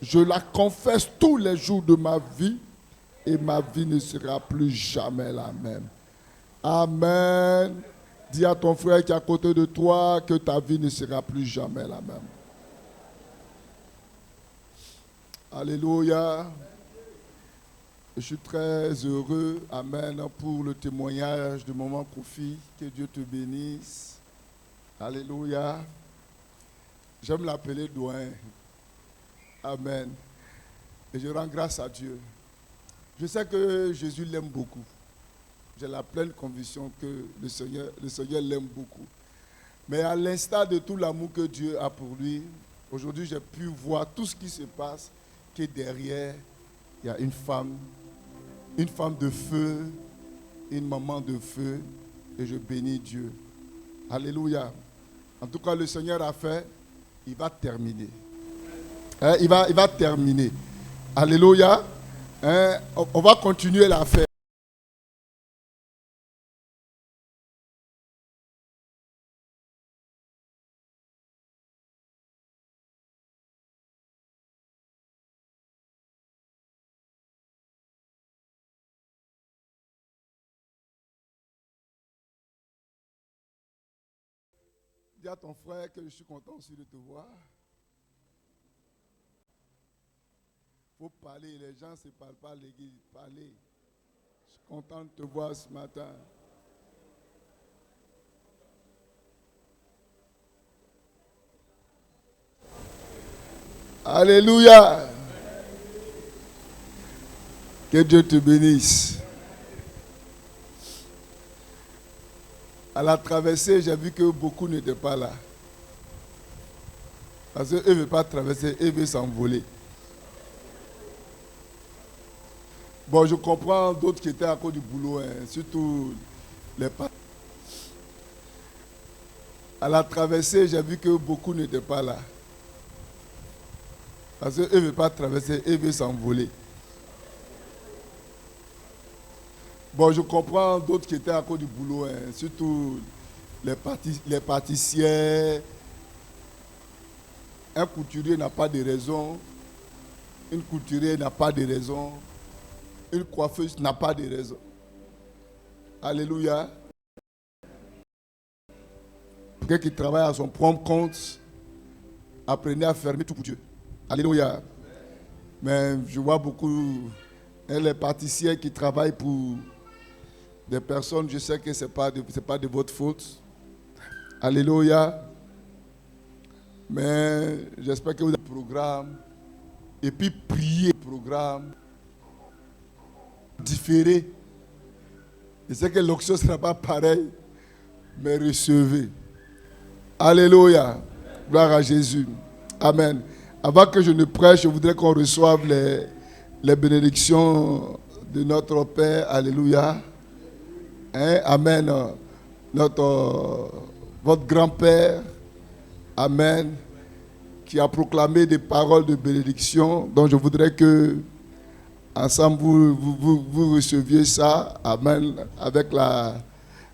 Je la confesse tous les jours de ma vie et ma vie ne sera plus jamais la même. Amen. Dis à ton frère qui est à côté de toi que ta vie ne sera plus jamais la même. Alléluia. Je suis très heureux, amen, pour le témoignage de Maman Kofi. Que Dieu te bénisse. Alléluia. J'aime l'appeler Douin. Amen. Et je rends grâce à Dieu. Je sais que Jésus l'aime beaucoup. J'ai la pleine conviction que le Seigneur l'aime beaucoup. Mais à l'instar de tout l'amour que Dieu a pour lui, aujourd'hui j'ai pu voir tout ce qui se passe, que derrière, il y a une femme de feu, une maman de feu, et je bénis Dieu. Alléluia. En tout cas, le Seigneur a fait, il va terminer. Il va terminer. Alléluia. On va continuer l'affaire. Dis à ton frère que je suis content aussi de te voir. Il faut parler, les gens ne se parlent pas à l'église, parler. Je suis content de te voir ce matin. Alléluia. Que Dieu te bénisse. À la traversée, j'ai vu que beaucoup n'étaient pas là. Parce qu'eux ne veulent pas traverser, eux veulent s'envoler. Bon, je comprends d'autres qui étaient à cause du boulot, surtout les parents. À la traversée, j'ai vu que beaucoup n'étaient pas là. Parce qu'eux ne veulent pas traverser, eux veulent s'envoler. Bon, je comprends d'autres qui étaient à cause du boulot, surtout les pâtissiers. Un couturier n'a pas de raison. Une couturière n'a pas de raison. Une coiffeuse n'a pas de raison. Alléluia. Quelqu'un qui travaille à son propre compte, apprenez à fermer tout pour Dieu. Alléluia. Mais je vois beaucoup les pâtissiers qui travaillent pour des personnes, je sais que ce n'est pas de votre faute. Alléluia. Mais j'espère que vous avez un programme. Et puis prier le programme. Différé. Je sais que l'onction ne sera pas pareille. Mais recevez. Alléluia. Gloire à Jésus. Amen. Avant que je ne prêche, je voudrais qu'on reçoive les bénédictions de notre Père. Alléluia. Amen. Votre grand-père, amen, qui a proclamé des paroles de bénédiction. Donc je voudrais que ensemble vous receviez ça, amen, avec la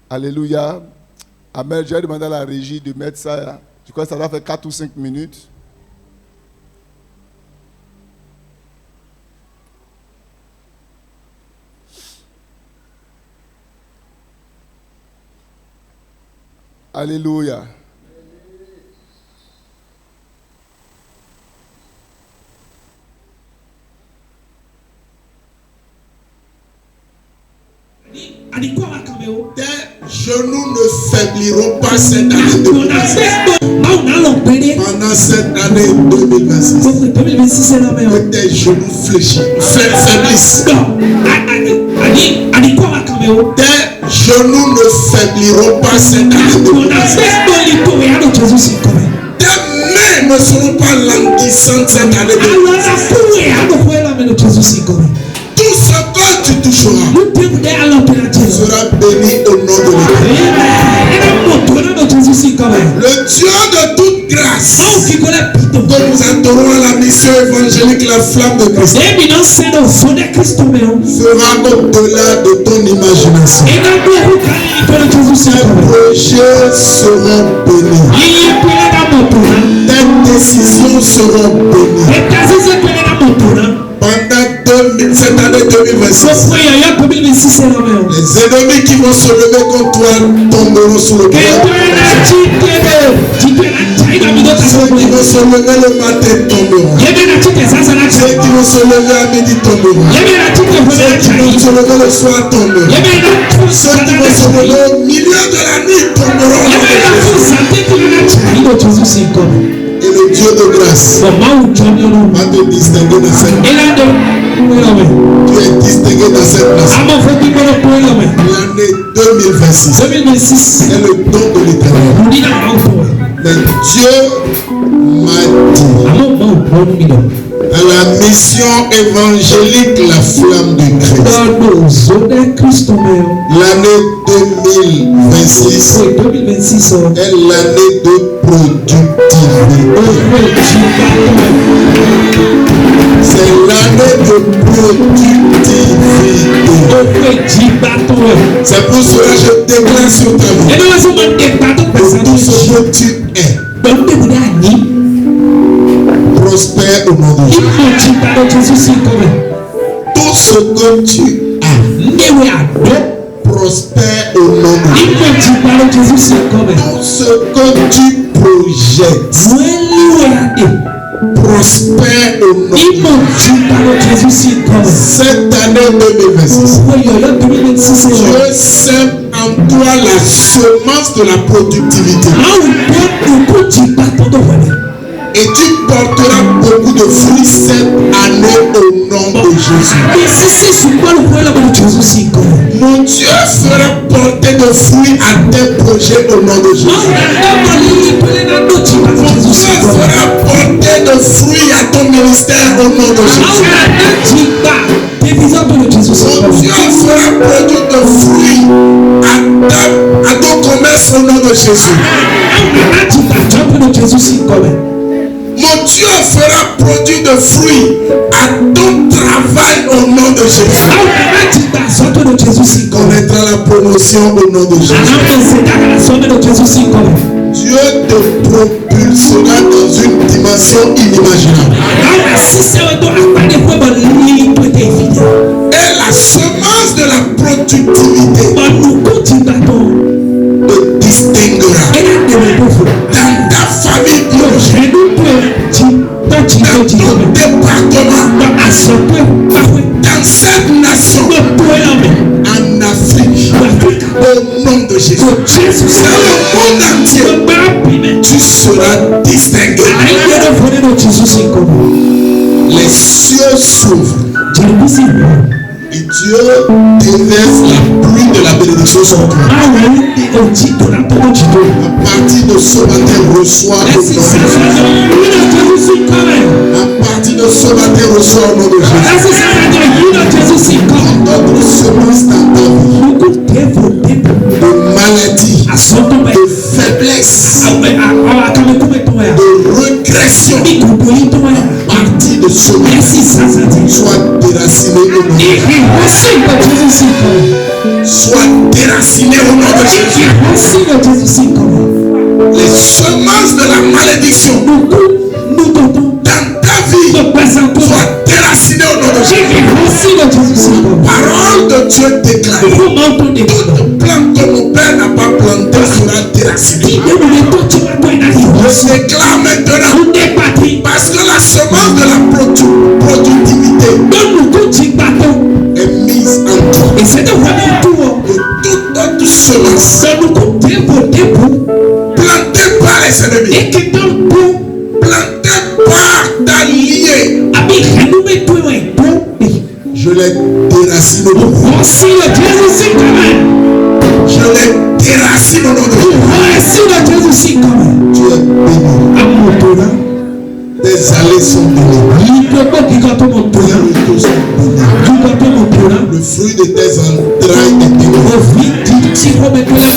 alléluia. Amen. J'ai demandé à la régie de mettre ça. Je crois que ça va faire 4 ou 5 minutes. Alléluia. Tes genoux ne faibliront pas cette année 2026. Pendant cette année 2026. Que tes genoux faiblissent. Tes genoux ne faibliront pas cette année 2026. Tes mains ne seront pas languissantes cette année 2026. Tout ce que tu toucheras sera béni au nom de l'Éternel. Le Dieu de toute grâce, que nous adorons à la mission évangélique, la flamme de Christ, fera au-delà de ton imagination. Tes projets seront bénis. Tes décisions seront bénies. cette année 2026. Les ennemis qui vont se lever contre toi tomberont sous le poids. Ceux qui vont se lever le matin tomberont. Ceux qui vont se lever à midi tomberont. Ceux qui vont se lever le soir tomberont. Ceux qui vont se lever au milieu de la nuit tomberont. Et le Dieu de grâce va te distinguer dans cette place. Tu es distingué dans cette place. L'année 2026 est le don de l'Éternel. Mais Dieu m'a dit, à la mission évangélique La Flamme de Christ, l'année 2026 est l'année de productivité. C'est l'année de productivité. C'est pour cela que je déclare sur ta vie que tout ce que tu es prospère au nom de Jésus. Tout ce que tu as prospère au nom de Jésus. Tout ce que tu projettes prospère au nom de Jésus. Cette année 2026, Dieu sème en toi la semence de la productivité. Et tu porteras beaucoup de fruits cette année au nom de Jésus. Mon Dieu fera porter de fruits à tes projets au nom de Jésus. Mon Dieu fera porter de fruits à ton ministère au nom de Jésus. Mon Dieu fera produire de fruits à ton commerce au nom de Jésus. Mon Dieu fera produire de fruits à ton travail au nom de Jésus. Connaîtra la promotion au nom de Jésus. Dieu te propulsera dans une dimension inimaginable. Et la semence de la productivité te distinguera dans ta famille proche, dans ton département, dans cette nation, en Afrique, au nom de Jésus. Dans le monde entier, tu seras distingué. Les cieux s'ouvrent et Dieu déverse la pluie de la bénédiction sur toi. À partir de ce matin, reçois le nom de Jésus. À partir de ce matin, reçois le nom de Jésus. Quand d'autres semences dans ta vie, de maladie, de faiblesse, de régression, à partir de ce matin, sois déraciné au nom de Jésus. Sois déraciné au nom de Jésus. Les semences de la malédiction dans ta vie soient déracinées au nom de Jésus. La parole de Dieu déclare: toute plante que mon père n'a pas plantée sera déracinée. Je déclare maintenant, parce que la semence de la productivité est mise en toi. Et toute autre semence plantée par les ennemis, plantée par ta liée, je les déracine au nom de Jésus. Je les déracine au nom de Jésus. Tu es béni. Tes allées sont bénies. Tes retours sont bénis. Le fruit de tes entrailles est béni. La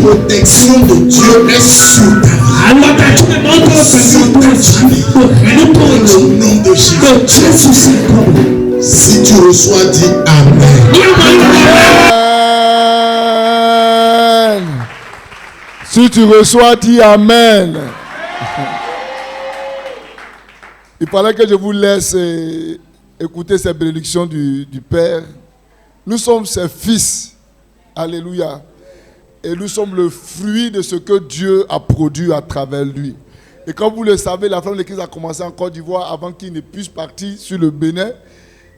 protection de Dieu est sur ta vie. Au nom de Jésus. Si tu reçois, dis Amen. Si tu reçois, dis Amen. Il fallait que je vous laisse écouter ces bénédictions du Père. Nous sommes ses fils. Alléluia. Et nous sommes le fruit de ce que Dieu a produit à travers lui. Et comme vous le savez, la flamme de l'Église a commencé en Côte d'Ivoire avant qu'il ne puisse partir sur le Bénin.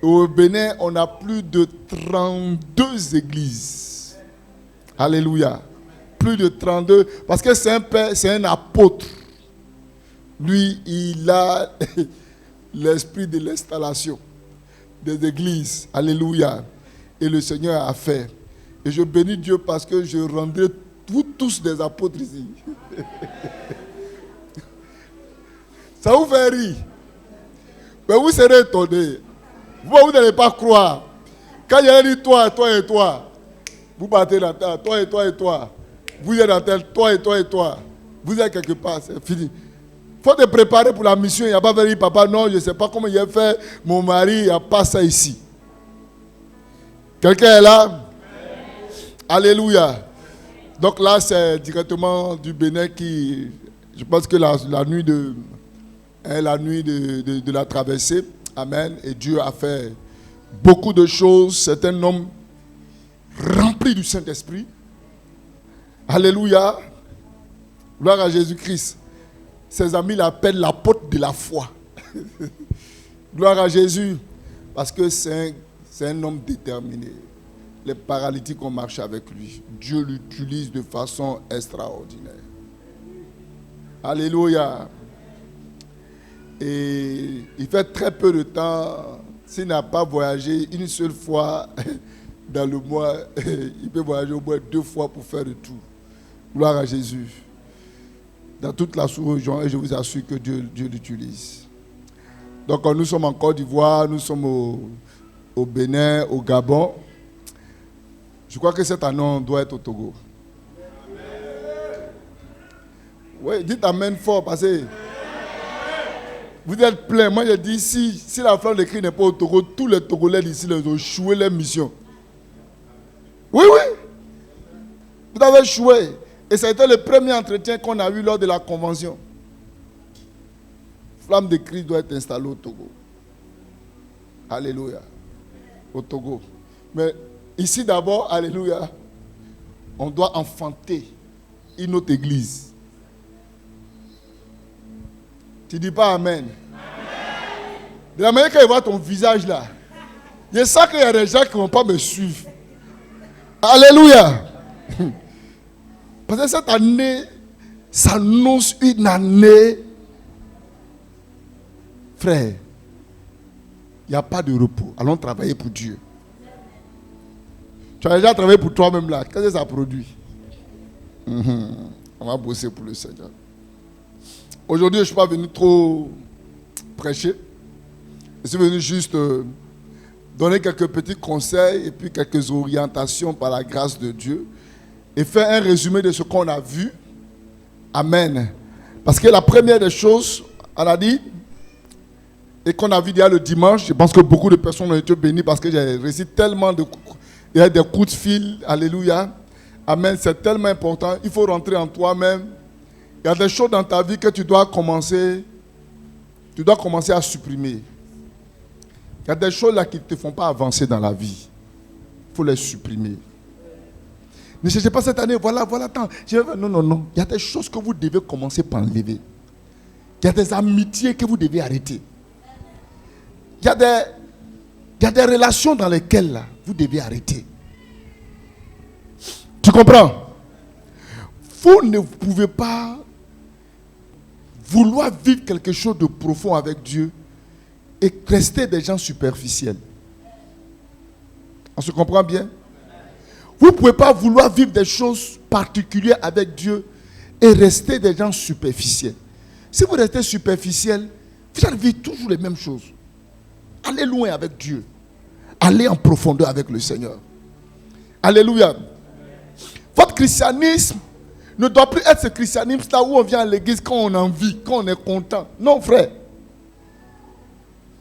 Et au Bénin, on a plus de 32 églises. Alléluia. Plus de 32. Parce que c'est un père, c'est un apôtre. Lui, il a l'esprit de l'installation des églises. Alléluia. Et le Seigneur a fait. Et je bénis Dieu parce que je rendrai tous des apôtres ici. Ça vous fait rire. Mais vous serez étonnés. Vous n'allez pas croire. Quand il y a dit toi, toi et toi, vous battez la terre, toi et toi et toi. Vous êtes dans tel, toi et toi et toi. Vous êtes quelque part, c'est fini. Il faut te préparer pour la mission. Il n'y a pas de papa, non, je ne sais pas comment il a fait. Mon mari, il n'y a pas ça ici. Quelqu'un est là? Alléluia. Donc là, c'est directement du Bénin qui... Je pense que la nuit de la traversée, amen, et Dieu a fait beaucoup de choses. C'est un homme rempli du Saint-Esprit. Alléluia. Gloire à Jésus-Christ. Ses amis l'appellent l'apôtre de la foi. Gloire à Jésus. Parce que c'est un homme déterminé. Les paralytiques ont marché avec lui. Dieu l'utilise de façon extraordinaire. Alléluia. Et il fait très peu de temps, s'il n'a pas voyagé une seule fois dans le mois, il peut voyager au moins 2 fois pour faire le tour. Gloire à Jésus. Dans toute la sous-région, et je vous assure que Dieu l'utilise. Donc nous sommes en Côte d'Ivoire, nous sommes au Bénin, au Gabon. Je crois que cette année, on doit être au Togo. Oui, dites amen fort, parce que vous êtes pleins. Moi, je dis, si la flamme de Christ n'est pas au Togo, tous les Togolais d'ici, ils ont échoué leur mission. Oui, oui. Vous avez échoué. Et c'était le premier entretien qu'on a eu lors de la convention. Flamme de Christ doit être installée au Togo. Alléluia. Au Togo. Mais ici d'abord, alléluia, on doit enfanter une autre église. Tu dis pas amen. De la manière qu'il voit ton visage là, je sens qu'il y a des gens qui ne vont pas me suivre. Alléluia. Parce que cette année s'annonce une année, frère, il n'y a pas de repos. Allons travailler pour Dieu. Tu as déjà travaillé pour toi-même là. Qu'est-ce que ça produit? On va bosser pour le Seigneur. Aujourd'hui, je ne suis pas venu trop prêcher. Je suis venu juste donner quelques petits conseils et puis quelques orientations par la grâce de Dieu et faire un résumé de ce qu'on a vu. Amen. Parce que la première des choses, on a dit, et qu'on a vu déjà le dimanche, je pense que beaucoup de personnes ont été bénies parce que j'ai reçu tellement de... Il y a des coups de fil, alléluia. Amen, c'est tellement important. Il faut rentrer en toi-même. Il y a des choses dans ta vie que tu dois commencer à supprimer. Il y a des choses là qui ne te font pas avancer dans la vie. Il faut les supprimer. Ne cherchez pas cette année, voilà, attends. Non. Il y a des choses que vous devez commencer par enlever. Il y a des amitiés que vous devez arrêter. Il y a des relations dans lesquelles là, vous devez arrêter. Tu comprends? Vous ne pouvez pas vouloir vivre quelque chose de profond avec Dieu et rester des gens superficiels. On se comprend bien? Vous ne pouvez pas vouloir vivre des choses particulières avec Dieu et rester des gens superficiels. Si vous restez superficiel, vous allez vivre toujours les mêmes choses. Allez loin avec Dieu. Allez en profondeur avec le Seigneur. Alléluia. Votre christianisme ne doit plus être ce christianisme là où on vient à l'église quand on a envie, quand on est content. Non, frère.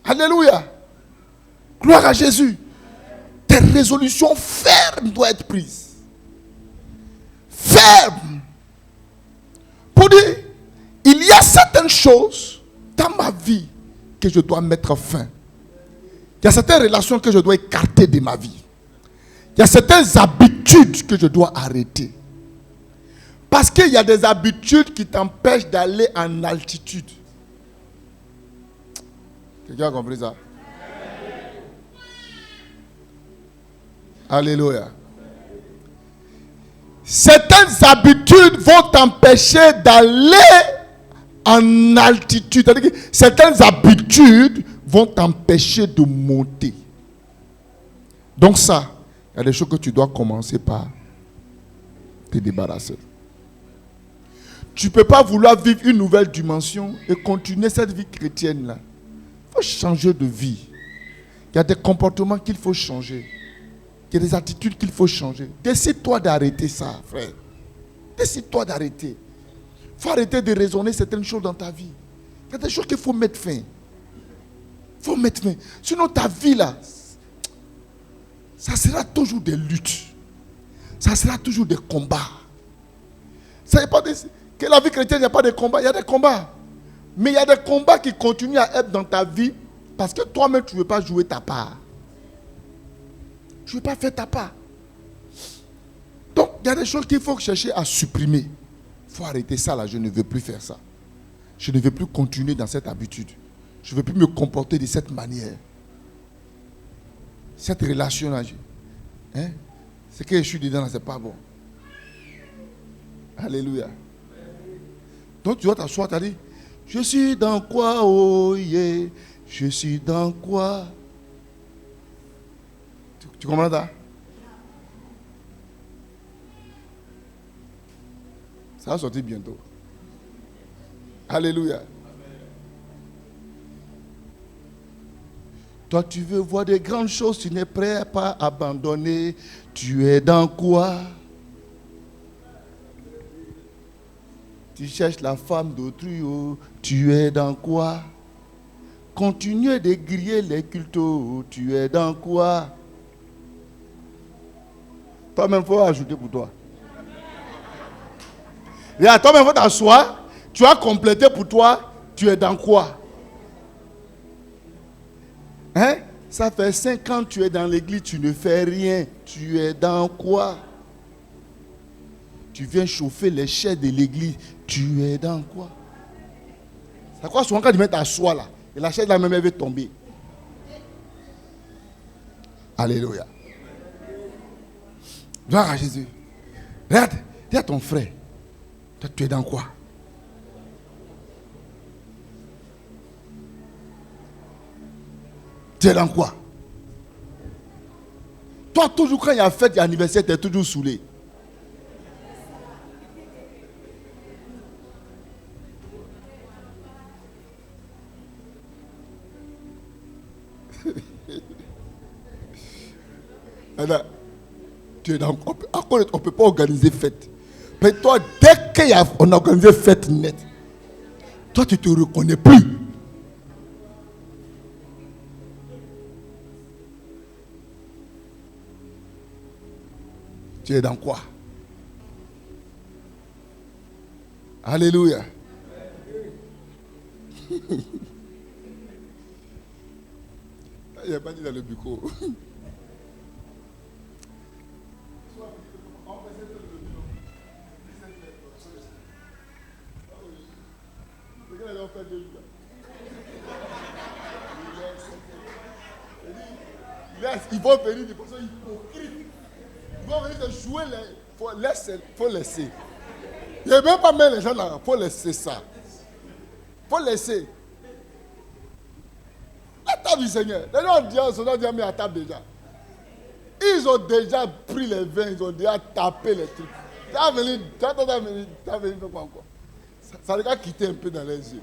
Alléluia. Gloire à Jésus. Tes résolutions fermes doivent être prises. Fermes. Pour dire, il y a certaines choses dans ma vie que je dois mettre fin. Il y a certaines relations que je dois écarter de ma vie. Il y a certaines habitudes que je dois arrêter. Parce qu'il y a des habitudes qui t'empêchent d'aller en altitude. Quelqu'un a compris ça? Alléluia. Certaines habitudes vont t'empêcher d'aller en altitude. C'est-à-dire que certaines habitudes vont t'empêcher de monter. Donc ça, il y a des choses que tu dois commencer par te débarrasser. Tu ne peux pas vouloir vivre une nouvelle dimension et continuer cette vie chrétienne-là. Il faut changer de vie. Il y a des comportements qu'il faut changer. Il y a des attitudes qu'il faut changer. Décide-toi d'arrêter ça, frère. Décide-toi d'arrêter. Il faut arrêter de raisonner certaines choses dans ta vie. Il y a des choses qu'il faut mettre fin. Il faut mettre fin. Sinon, ta vie, là, ça sera toujours des luttes. Ça sera toujours des combats. Ça n'est pas que la vie chrétienne, il n'y a pas de combats. Il y a des combats. Mais il y a des combats qui continuent à être dans ta vie parce que toi-même, tu ne veux pas jouer ta part. Tu ne veux pas faire ta part. Donc, il y a des choses qu'il faut chercher à supprimer. Il faut arrêter ça là. Je ne veux plus faire ça. Je ne veux plus continuer dans cette habitude. Je ne veux plus me comporter de cette manière. Cette relation-là, hein? Ce que je suis dedans, ce n'est pas bon. Alléluia. Donc, tu dois t'asseoir, tu as dit, je suis dans quoi, oh yeah, je suis dans quoi? Tu comprends ça? Ça va sortir bientôt. Alléluia. Toi, tu veux voir des grandes choses, tu n'es prêt à pas abandonner. Tu es dans quoi? Tu cherches la femme d'autrui, oh, tu es dans quoi? Continuez de griller les cultos, tu es dans quoi? Toi-même, il faut ajouter pour toi. Regarde, toi-même, il faut t'asseoir, tu as complété pour toi, tu es dans quoi? Hein? Ça fait 5 ans que tu es dans l'église, tu ne fais rien. Tu es dans quoi? Tu viens chauffer les chaises de l'église. Tu es dans quoi? C'est quoi souvent quand tu mets ta soie là, et la chaise là même elle veut tomber. Alléluia. Gloire à Jésus. Regarde, dis à ton frère, toi tu es dans quoi? Tu es dans quoi? Toi, toujours quand il y a fête, il y a anniversaire, tu es toujours saoulé. Alors, tu es dans quoi? On ne peut pas organiser fête. Mais toi, dès qu'on a organisé fête nette, toi, tu ne te reconnais plus. Tu es dans quoi? Alléluia. Il n'y a pas dit dans le bureau. Ils vont venir de façon hypocrite. Ils vont venir te jouer les... faut laisser. Il n'y a même pas mettre les gens là. Il faut laisser ça. Il faut laisser. La table du Seigneur. Les gens sont mis à table déjà. Ils ont déjà pris les vins. Ils ont déjà tapé les trucs. Tu as venu faire quoi encore? Ça les a quitté un peu dans les yeux.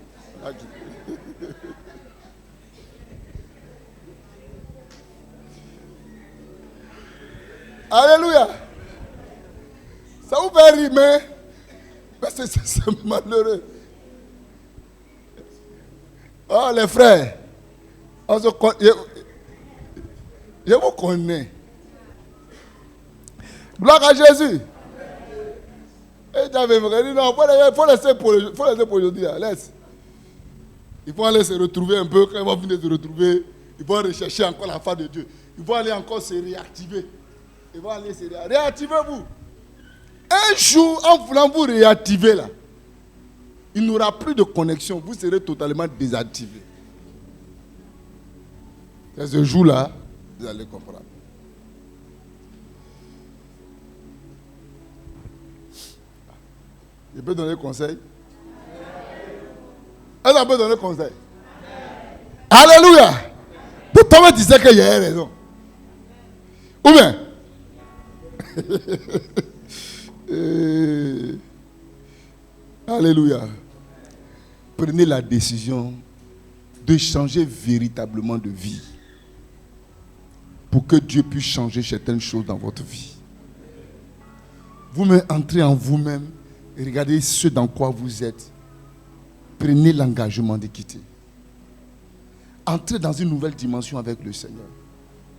Alléluia. Ça vous fait rire, mais c'est malheureux. Oh, les frères, je vous connais. Gloire à Jésus. Et j'avais dit non, il faut laisser pour aujourd'hui. Laisse. Il faut aller se retrouver un peu. Quand ils vont venir se retrouver, Ils vont rechercher encore la face de Dieu. Ils vont aller encore se réactiver. Ils vont aller se réactiver. Réactivez-vous. Un jour, en voulant vous réactiver là, il n'y aura plus de connexion. Vous serez totalement désactivé. C'est ce jour-là, vous allez comprendre. Je peux donner conseil? Est-ce qu'on peut donner conseil? Alléluia! De toi, tu sais qu'il y a raison. Ou bien? Alléluia. Prenez la décision de changer véritablement de vie pour que Dieu puisse changer certaines choses dans votre vie. Vous-même entrez en vous-même et regardez ce dans quoi vous êtes. Prenez l'engagement de quitter. Entrez dans une nouvelle dimension avec le Seigneur.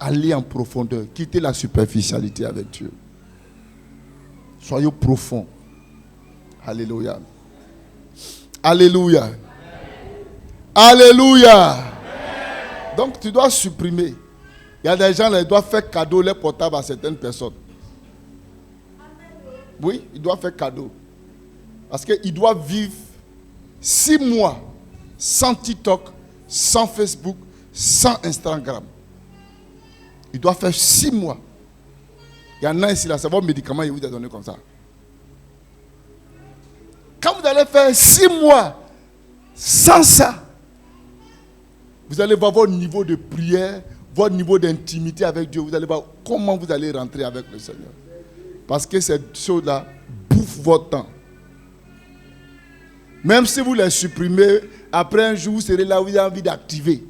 Allez en profondeur. Quittez la superficialité avec Dieu. Soyez profond. Alléluia. Alléluia. Alléluia. Donc tu dois supprimer. Il y a des gens qui doivent faire cadeau les portables à certaines personnes. Oui, ils doivent faire cadeau. Parce qu'ils doivent vivre 6 mois sans TikTok, sans Facebook, sans Instagram. Ils doivent faire 6 mois. Il y en a ici, là, c'est votre médicament, il vous a donné comme ça. Quand vous allez faire 6 mois sans ça, vous allez voir votre niveau de prière, votre niveau d'intimité avec Dieu. Vous allez voir comment vous allez rentrer avec le Seigneur. Parce que ces choses-là bouffent votre temps. Même si vous les supprimez, après un jour, vous serez là où vous avez envie d'activer.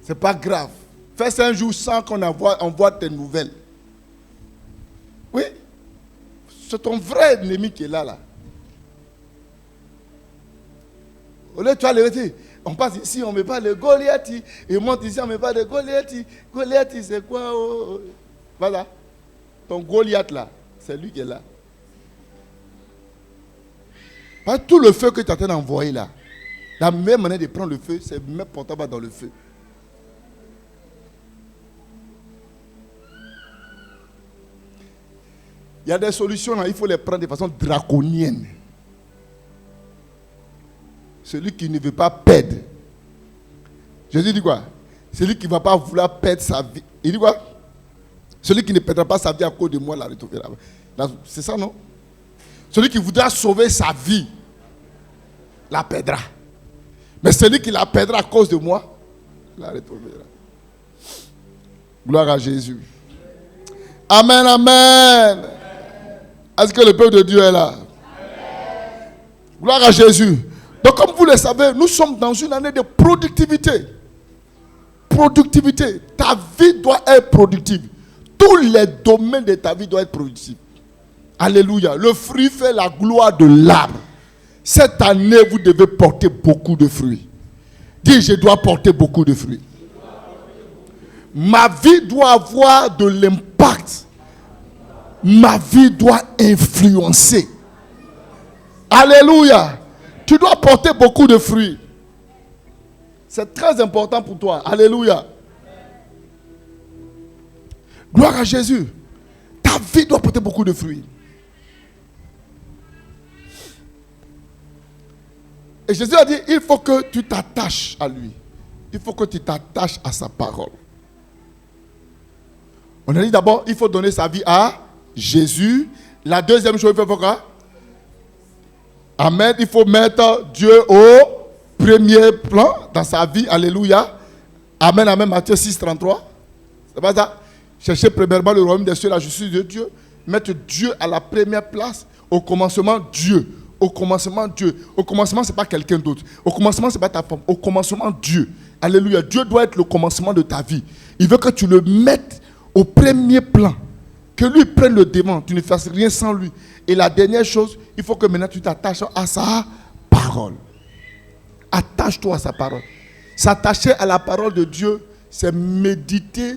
Ce n'est pas grave. Fais ça un jour sans qu'on envoie tes nouvelles. Oui. C'est ton vrai ennemi qui est là. Au lieu de toi, on passe ici, on ne met pas de Goliath. Et on monte ici, on ne met pas de Goliath. Goliath, c'est quoi? Voilà. Ton Goliath là, c'est lui qui est là. Pas tout le feu que tu es en train d'envoyer là. La meilleure manière de prendre le feu, c'est de mettre portable dans le feu. Il y a des solutions là, il faut les prendre de façon draconienne. Celui qui ne veut pas perdre. Jésus dit quoi? Celui qui ne va pas vouloir perdre sa vie. Il dit quoi? Celui qui ne perdra pas sa vie à cause de moi la retrouvera. C'est ça, non? Celui qui voudra sauver sa vie la perdra. Mais celui qui la perdra à cause de moi la retrouvera. Gloire à Jésus. Amen, amen. Est-ce que le peuple de Dieu est là? Amen. Gloire à Jésus. Donc comme vous le savez, nous sommes dans une année de productivité. Productivité. Ta vie doit être productive. Tous les domaines de ta vie doivent être productifs. Alléluia. Le fruit fait la gloire de l'arbre. Cette année, vous devez porter beaucoup de fruits. Dis, je dois porter beaucoup de fruits. Ma vie doit avoir de l'impact. Ma vie doit influencer. Alléluia. Tu dois porter beaucoup de fruits. C'est très important pour toi. Alléluia. Gloire à Jésus. Ta vie doit porter beaucoup de fruits. Et Jésus a dit, il faut que tu t'attaches à lui. Il faut que tu t'attaches à sa parole. On a dit d'abord, il faut donner sa vie à Jésus. La deuxième chose, il faut faire quoi? Amen. Il faut mettre Dieu au premier plan dans sa vie. Alléluia. Amen, amen. Matthieu 6, 33. C'est pas ça? Cherchez premièrement le royaume des cieux, la justice de Dieu. Mettre Dieu à la première place. Au commencement, Dieu. Au commencement, Dieu. Au commencement, ce n'est pas quelqu'un d'autre. Au commencement, ce n'est pas ta femme. Au commencement, Dieu. Alléluia. Dieu doit être le commencement de ta vie. Il veut que tu le mettes au premier plan. Que lui prenne le devant. Tu ne fasses rien sans lui. Et la dernière chose, il faut que maintenant tu t'attaches à sa parole. Attache-toi à sa parole. S'attacher à la parole de Dieu, c'est méditer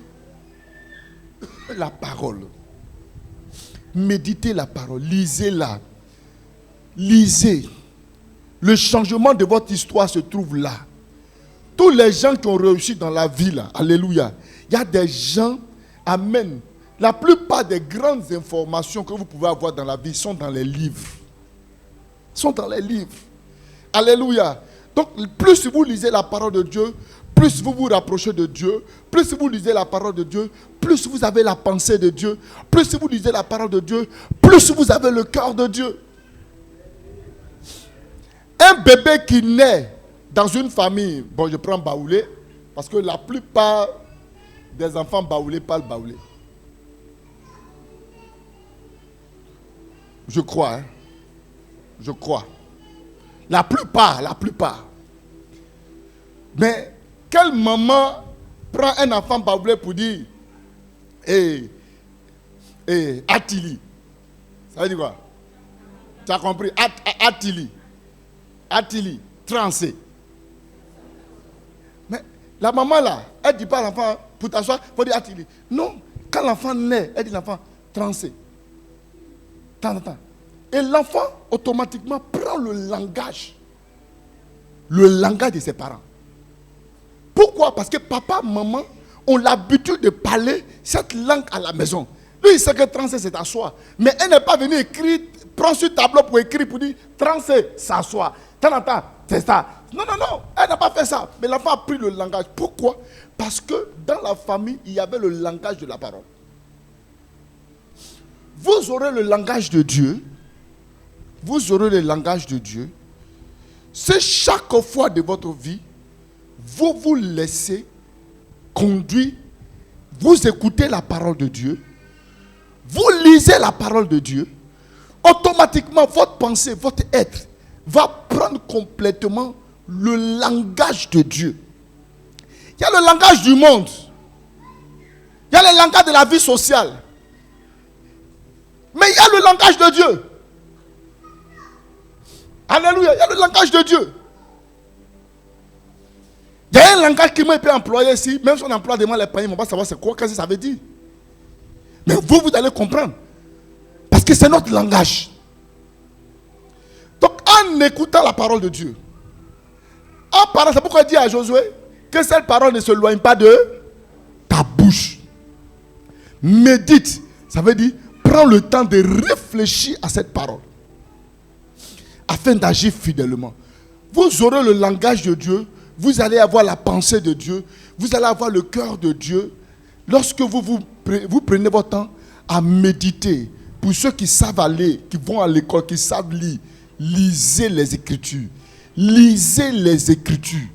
la parole. Méditez la parole. Lisez-la. Lisez. Le changement de votre histoire se trouve là. tous les gens qui ont réussi dans la vie, là, alléluia, il y a des gens, amen. La plupart des grandes informations que vous pouvez avoir dans la vie sont dans les livres. Sont dans les livres. Alléluia. Donc, plus vous lisez la parole de Dieu, plus vous vous rapprochez de Dieu, plus vous lisez la parole de Dieu, plus vous avez la pensée de Dieu, plus vous lisez la parole de Dieu, plus vous avez le cœur de Dieu. Un bébé qui naît dans une famille, bon, je prends baoulé, parce que la plupart des enfants baoulés parlent baoulé. Je crois, hein. Je crois. La plupart. Mais quelle maman prend un enfant baoulé pour dire Attili? Ça veut dire quoi? Tu as compris? Attili, trancé. Mais la maman là, elle ne dit pas à l'enfant, pour t'asseoir, il faut dire Attili. Non, quand l'enfant naît, elle dit l'enfant trancé. Attends. Et l'enfant, automatiquement, prend le langage de ses parents. Pourquoi? Parce que papa, maman ont l'habitude de parler cette langue à la maison. Lui, il sait que trancé, c'est t'asseoir. Mais elle n'est pas venue écrire, prendre ce tableau pour écrire, pour dire trancé, s'asseoir. Attends, c'est ça. Non, elle n'a pas fait ça. Mais l'enfant a pris le langage. Pourquoi? Parce que dans la famille, il y avait le langage de la parole. Vous aurez le langage de Dieu. Vous aurez le langage de Dieu. C'est chaque fois de votre vie, vous vous laissez conduire, vous écoutez la parole de Dieu, vous lisez la parole de Dieu, automatiquement votre pensée, votre être va prendre complètement le langage de Dieu. Il y a le langage du monde. Il y a le langage de la vie sociale. Mais il y a le langage de Dieu. Alléluia, il y a le langage de Dieu. Il y a un langage qui peut employer ici, même si on emploie des mots les païens, on va savoir c'est quoi, qu'est-ce que ça veut dire. Mais vous allez comprendre. Parce que c'est notre langage. Donc, en écoutant la parole de Dieu, en parlant, c'est pourquoi il dit à Josué que cette parole ne se loigne pas de ta bouche. Médite, ça veut dire prends le temps de réfléchir à cette parole afin d'agir fidèlement. Vous aurez le langage de Dieu, vous allez avoir la pensée de Dieu, vous allez avoir le cœur de Dieu. Lorsque vous prenez votre temps à méditer, pour ceux qui savent aller, qui vont à l'école, qui savent lire, lisez les Écritures. Lisez les Écritures.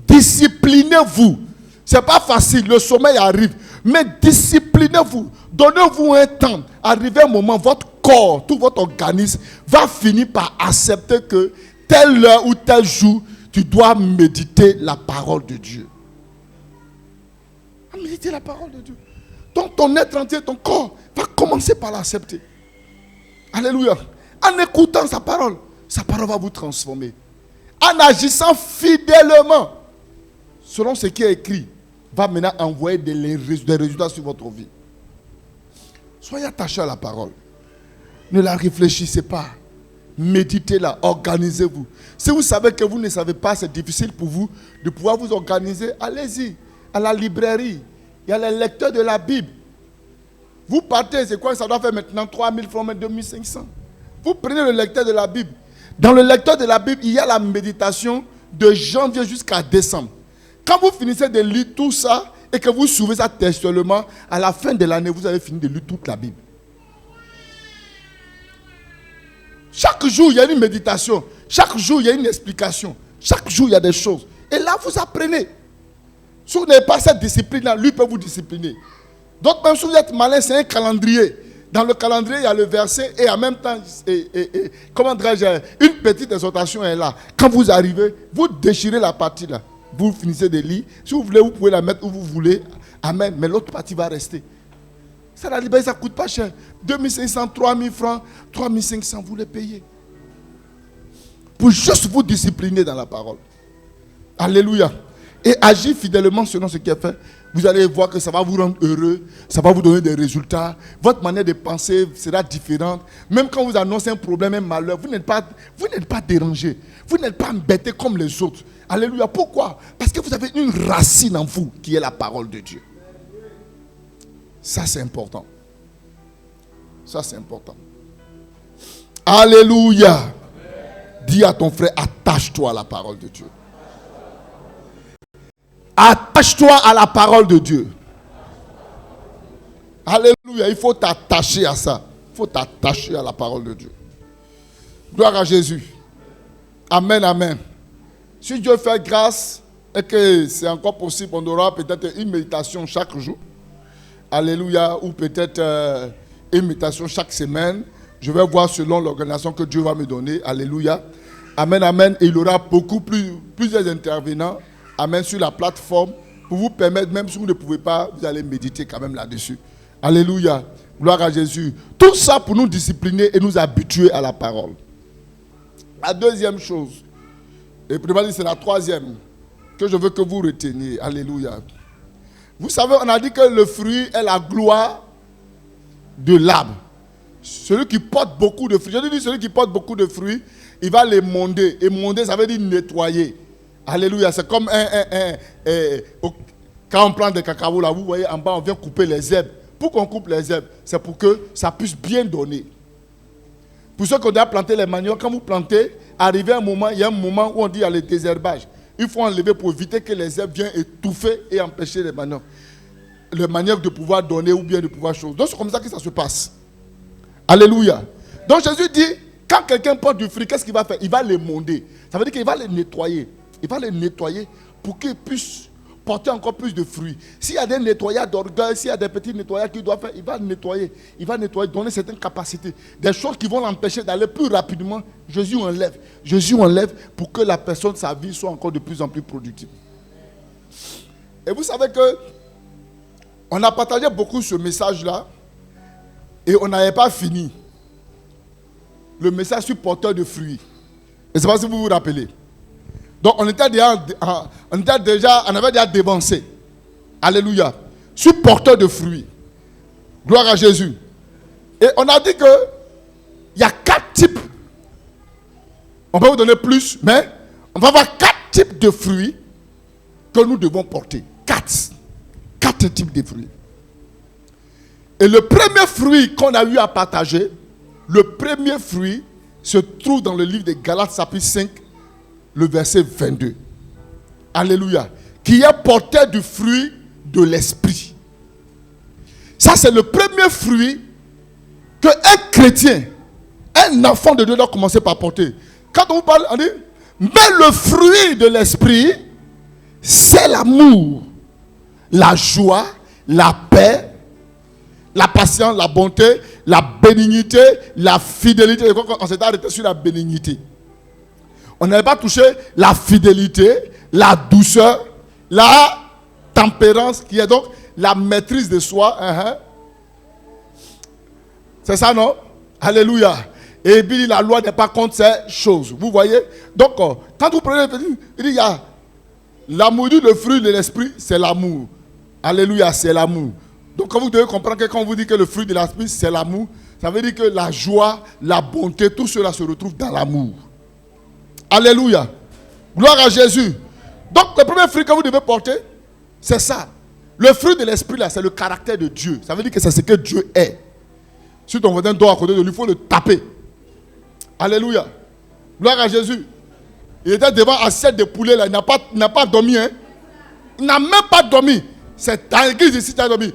Disciplinez-vous. Ce n'est pas facile, le sommeil arrive. Mais disciplinez-vous. Donnez-vous un temps. Arrivé un moment, votre corps, tout votre organisme va finir par accepter que telle heure ou tel jour, tu dois méditer la parole de Dieu. Méditer la parole de Dieu. Donc ton être entier, ton corps va commencer par l'accepter. Alléluia. En écoutant sa parole va vous transformer. En agissant fidèlement, selon ce qui est écrit, va maintenant envoyer des résultats sur votre vie. Soyez attachés à la parole. Ne la réfléchissez pas. Méditez-la, organisez-vous. Si vous savez que vous ne savez pas, c'est difficile pour vous de pouvoir vous organiser, allez-y à la librairie. Il y a les lecteurs de la Bible. Vous partez, c'est quoi? Ça doit faire maintenant 3000 francs, 2500. Vous prenez le lecteur de la Bible. Dans le lecteur de la Bible, il y a la méditation de janvier jusqu'à décembre. Quand vous finissez de lire tout ça et que vous suivez ça textuellement, à la fin de l'année, vous avez fini de lire toute la Bible. Chaque jour, il y a une méditation. Chaque jour, il y a une explication. Chaque jour, il y a des choses. Et là, vous apprenez. Si vous n'avez pas cette discipline-là, lui peut vous discipliner. Donc, même si vous êtes malin, c'est un calendrier. Dans le calendrier, il y a le verset et en même temps, comment dirais-je, une petite exhortation est là. Quand vous arrivez, vous déchirez la partie là. Vous finissez de lire. Si vous voulez, vous pouvez la mettre où vous voulez. Amen. Mais l'autre partie va rester. Ça, la liberté, ça ne coûte pas cher. 2500, 3000 francs, 3500, vous les payez. Pour juste vous discipliner dans la parole. Alléluia. Et agir fidèlement selon ce qui est fait. Vous allez voir que ça va vous rendre heureux. Ça va vous donner des résultats. Votre manière de penser sera différente. Même quand vous annoncez un problème, un malheur, vous n'êtes pas dérangé. Vous n'êtes pas embêté comme les autres. Alléluia. Pourquoi? Parce que vous avez une racine en vous qui est la parole de Dieu. Ça, c'est important. Ça, c'est important. Alléluia. Amen. Dis à ton frère, attache-toi à la parole de Dieu. Attache-toi à la parole de Dieu. Alléluia. Il faut t'attacher à ça. Il faut t'attacher à la parole de Dieu. Gloire à Jésus. Amen, amen. Si Dieu fait grâce et que c'est encore possible, on aura peut-être une méditation chaque jour. Alléluia. Ou peut-être une méditation chaque semaine. Je vais voir selon l'organisation que Dieu va me donner. Alléluia. Amen, amen. Et il y aura plusieurs intervenants. Amen, sur la plateforme. Pour vous permettre, même si vous ne pouvez pas, vous allez méditer quand même là-dessus. Alléluia. Gloire à Jésus. Tout ça pour nous discipliner et nous habituer à la parole. La deuxième chose, et c'est la troisième, que je veux que vous reteniez. Alléluia. Vous savez, on a dit que le fruit est la gloire de l'arbre. Celui qui porte beaucoup de fruits, je dis celui qui porte beaucoup de fruits, il va les monder. Et monder, ça veut dire nettoyer. Alléluia. C'est comme quand on prend des cacao là, vous voyez, en bas, on vient couper les herbes. Pourquoi on coupe les herbes? C'est pour que ça puisse bien donner. Pour ceux qui ont déjà planté les maniocs, quand vous plantez, arrivé un moment, il y a un moment où on dit il y a le désherbage. Il faut enlever pour éviter que les herbes viennent étouffer et empêcher les maniocs. Le manioc de pouvoir donner ou bien de pouvoir chose. Donc c'est comme ça que ça se passe. Alléluia. Donc Jésus dit, quand quelqu'un porte du fruit, qu'est-ce qu'il va faire? Il va les monder. Ça veut dire qu'il va les nettoyer. Il va les nettoyer pour qu'ils puissent porter encore plus de fruits. S'il y a des nettoyages d'orgueil, s'il y a des petits nettoyages qu'il doit faire, il va nettoyer. Il va nettoyer, donner certaines capacités. Des choses qui vont l'empêcher d'aller plus rapidement. Jésus enlève. Jésus enlève pour que la personne, sa vie soit encore de plus en plus productive. Et vous savez que on a partagé beaucoup ce message-là et on n'avait pas fini. Le message sur porteur de fruits. Je ne sais pas si vous vous rappelez. Donc on avait déjà dévancé. Alléluia. Sur porteur de fruits. Gloire à Jésus. Et on a dit que il y a 4 types. On peut vous donner plus, mais on va avoir 4 types de fruits que nous devons porter. 4 types de fruits. Et le premier fruit qu'on a eu à partager, le premier fruit se trouve dans le livre de Galates chapitre 5, le verset 22. Alléluia. Qui est porteur du fruit de l'esprit. Ça, c'est le premier fruit qu'un chrétien, un enfant de Dieu doit commencer par porter. Quand on vous parle, on dit, mais le fruit de l'esprit, c'est l'amour, la joie, la paix, la patience, la bonté, la bénignité, la fidélité. On s'est arrêté sur la bénignité. On n'avait pas touché la fidélité, la douceur, la tempérance, qui est donc la maîtrise de soi. C'est ça, non? Alléluia. Et puis la loi n'est pas contre ces choses. Vous voyez? Donc, quand vous prenez, il y a l'amour, le fruit de l'esprit, c'est l'amour. Alléluia, c'est l'amour. Donc, quand vous devez comprendre que quand on vous dit que le fruit de l'esprit, c'est l'amour, ça veut dire que la joie, la bonté, tout cela se retrouve dans l'amour. Alléluia. Gloire à Jésus. Donc, le premier fruit que vous devez porter, c'est ça. Le fruit de l'esprit, là, c'est le caractère de Dieu. Ça veut dire que c'est ce que Dieu est. Si ton voisin dort à côté de lui, il faut le taper. Alléluia. Gloire à Jésus. Il était devant assiette de poulet, là. Il n'a pas dormi. Hein? Il n'a même pas dormi. C'est dans l'église ici, tu as dormi.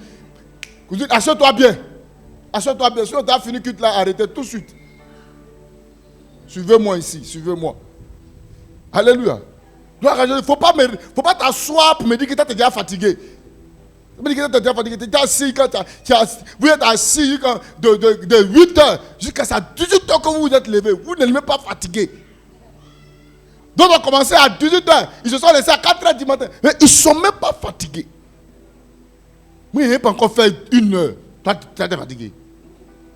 Vous dites, assure-toi bien. Assure-toi bien. Sinon, tu as fini que tu l'as arrêté tout de suite. Suivez-moi ici. Suivez-moi. Alléluia. Gloire à Jésus. Il ne faut pas t'asseoir pour me dire que tu es déjà fatigué. Tu es assis quand vous êtes assis de 8 heures jusqu'à 18 heures que vous vous êtes levé. Vous n'êtes même pas fatigué. Donc on a commencé à 18 heures. Ils se sont laissés à 4 heures du matin. Mais ils ne sont même pas fatigués. Moi, je n'ai pas encore fait 1 heure. Toi, tu es fatigué.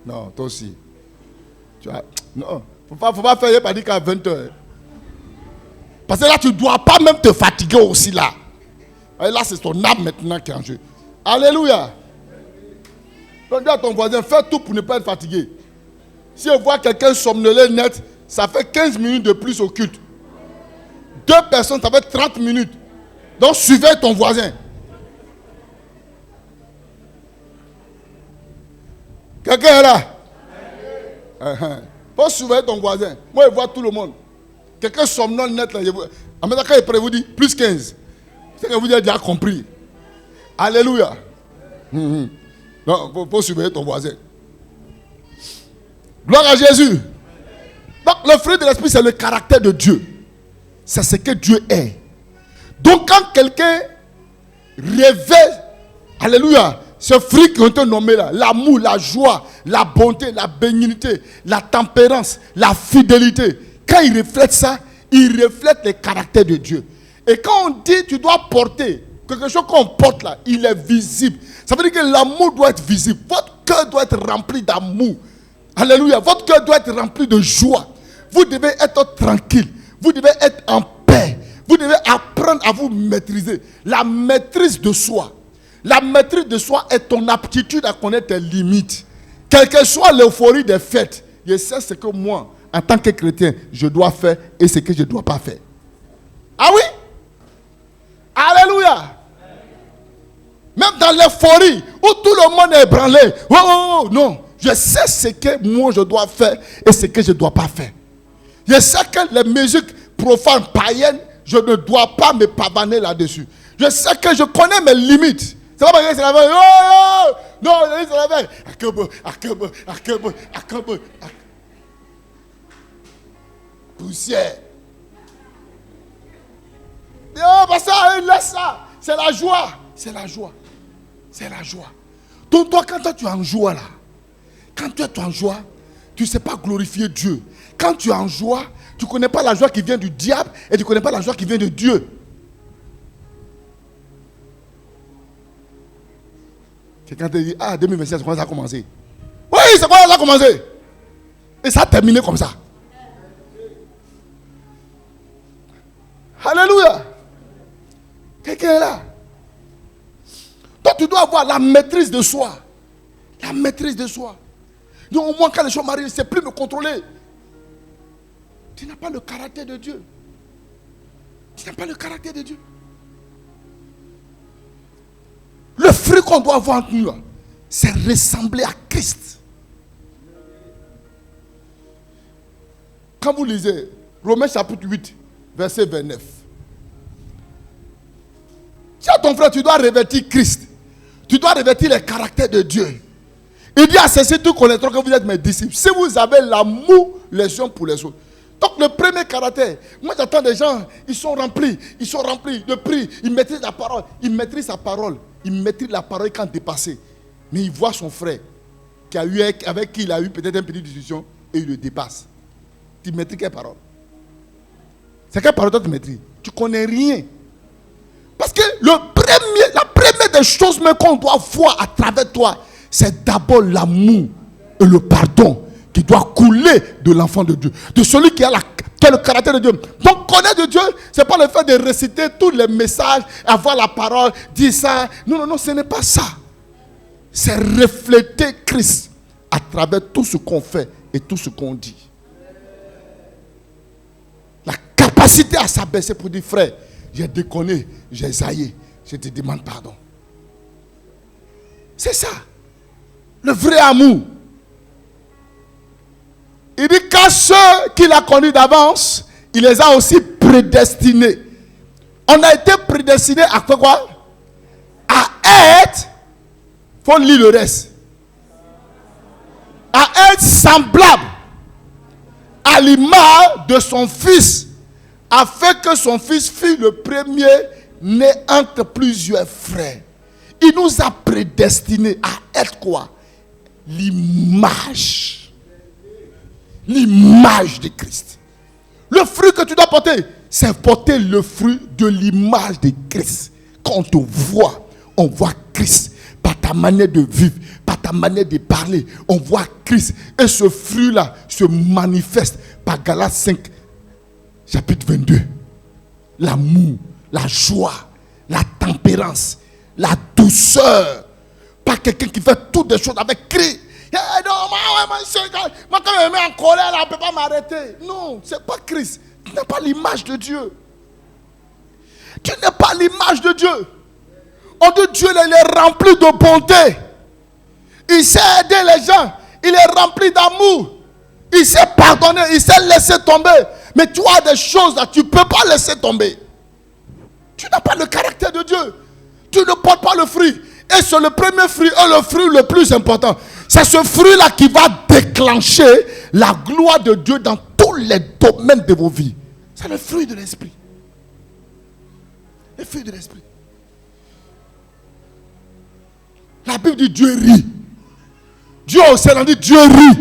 Non, toi aussi. Non, il ne faut pas faire pas dire qu'à 20 heures. Parce que là, tu ne dois pas même te fatiguer aussi là. Et là, c'est ton âme maintenant qui est en jeu. Alléluia. Donc, dis à ton voisin, fais tout pour ne pas être fatigué. Si on voit quelqu'un somnolé net, ça fait 15 minutes de plus au culte. 2 personnes, ça fait 30 minutes. Donc, surveille ton voisin. Quelqu'un est là? Faut surveiller ton voisin. Moi, je vois tout le monde. Quelqu'un somnole net là. En même temps, quand il pourrait vous dire plus 15. C'est que vous avez déjà compris. Alléluia. Non, faut surveiller ton voisin. Gloire à Jésus. Donc, le fruit de l'esprit, c'est le caractère de Dieu. C'est ce que Dieu est. Donc, quand quelqu'un révèle, alléluia, ce fruit qui ont été nommés là, l'amour, la joie, la bonté, la bénignité, la tempérance, la fidélité, quand il reflète ça, il reflète le caractère de Dieu. Et quand on dit tu dois porter, quelque chose qu'on porte là, il est visible. Ça veut dire que l'amour doit être visible. Votre cœur doit être rempli d'amour. Alléluia. Votre cœur doit être rempli de joie. Vous devez être tranquille. Vous devez être en paix. Vous devez apprendre à vous maîtriser. La maîtrise de soi. La maîtrise de soi est ton aptitude à connaître tes limites. Quelle que soit l'euphorie des fêtes, je sais ce que moi, en tant que chrétien, je dois faire et ce que je ne dois pas faire. Ah oui? Alléluia. Même dans l'euphorie où tout le monde est ébranlé. Oh, non. Je sais ce que moi je dois faire et ce que je ne dois pas faire. Je sais que les musiques profanes, païennes, je ne dois pas me pavaner là-dessus. Je sais que je connais mes limites. C'est pas parce que c'est la veille. Oh, non, c'est la veille. Akebo. Poussière. Oh, parce que laisse ça. C'est la joie. C'est la joie. C'est la joie. Donc toi, quand tu es en joie là, quand tu es en joie, tu ne sais pas glorifier Dieu. Quand tu es en joie, tu ne connais pas la joie qui vient du diable et tu ne connais pas la joie qui vient de Dieu. Quelqu'un te dit, 2026, c'est quand ça a commencé. Oui, c'est quand ça a commencé. Et ça a terminé comme ça. Alléluia. Quelqu'un est là. Donc tu dois avoir la maîtrise de soi. La maîtrise de soi. Donc au moins quand les choses m'arrivent, je ne sais plus me contrôler. Tu n'as pas le caractère de Dieu. Tu n'as pas le caractère de Dieu. Le fruit qu'on doit avoir en nous, c'est ressembler à Christ. Quand vous lisez Romains chapitre 8, verset 29. Si à ton frère, tu dois revêtir Christ. Tu dois revêtir le caractère de Dieu. Il dit à ceci, tout connaîtront que vous êtes mes disciples. Si vous avez l'amour les uns pour les autres. Donc le premier caractère, moi j'attends des gens, ils sont remplis de prix, ils maîtrisent la parole, ils maîtrisent sa parole, ils maîtrisent la parole quand dépassé. Mais il voit son frère avec qui il a eu peut-être une petite discussion et il le dépasse. Tu maîtrises quelle parole? C'est quelle parole toi tu maîtrises? Tu ne connais rien. Parce que la première des choses même qu'on doit voir à travers toi, c'est d'abord l'amour et le pardon qui doit couler de l'enfant de Dieu, de celui qui a le caractère de Dieu. Donc connaître Dieu, ce n'est pas le fait de réciter tous les messages, avoir la parole, dire ça. Non, ce n'est pas ça. C'est refléter Christ à travers tout ce qu'on fait et tout ce qu'on dit. La capacité à s'abaisser pour dire, frère, j'ai déconné, j'ai zaillé, je te demande pardon. C'est ça. Le vrai amour. Il dit qu'à ceux qu'il a connus d'avance, il les a aussi prédestinés. On a été prédestinés à faire quoi? À être, il faut lire le reste, à être semblable à l'image de son fils, afin que son fils fût le premier né entre plusieurs frères. Il nous a prédestinés à être quoi? L'image de Christ. Le fruit que tu dois porter, c'est porter le fruit de l'image de Christ. Quand on te voit, on voit Christ. Par ta manière de vivre, par ta manière de parler, on voit Christ. Et ce fruit-là se manifeste par Galates 5, chapitre 22. L'amour, la joie, la tempérance, la douceur. Pas quelqu'un qui fait toutes les choses avec cri. Moi, quand je me mets en colère, là, on ne peut pas m'arrêter. Non, ce n'est pas Christ. Tu n'as pas l'image de Dieu. Tu n'es pas l'image de Dieu. On dit Dieu, il est rempli de bonté. Il sait aider les gens. Il est rempli d'amour. Il sait pardonner. Il sait laisser tomber. Mais tu as des choses là, tu ne peux pas laisser tomber. Tu n'as pas le caractère de Dieu. Tu ne portes pas le fruit. Et c'est le premier fruit et le fruit le plus important. C'est ce fruit-là qui va déclencher la gloire de Dieu dans tous les domaines de vos vies. C'est le fruit de l'esprit. Le fruit de l'esprit. La Bible dit Dieu rit. Dieu au ciel dit Dieu rit.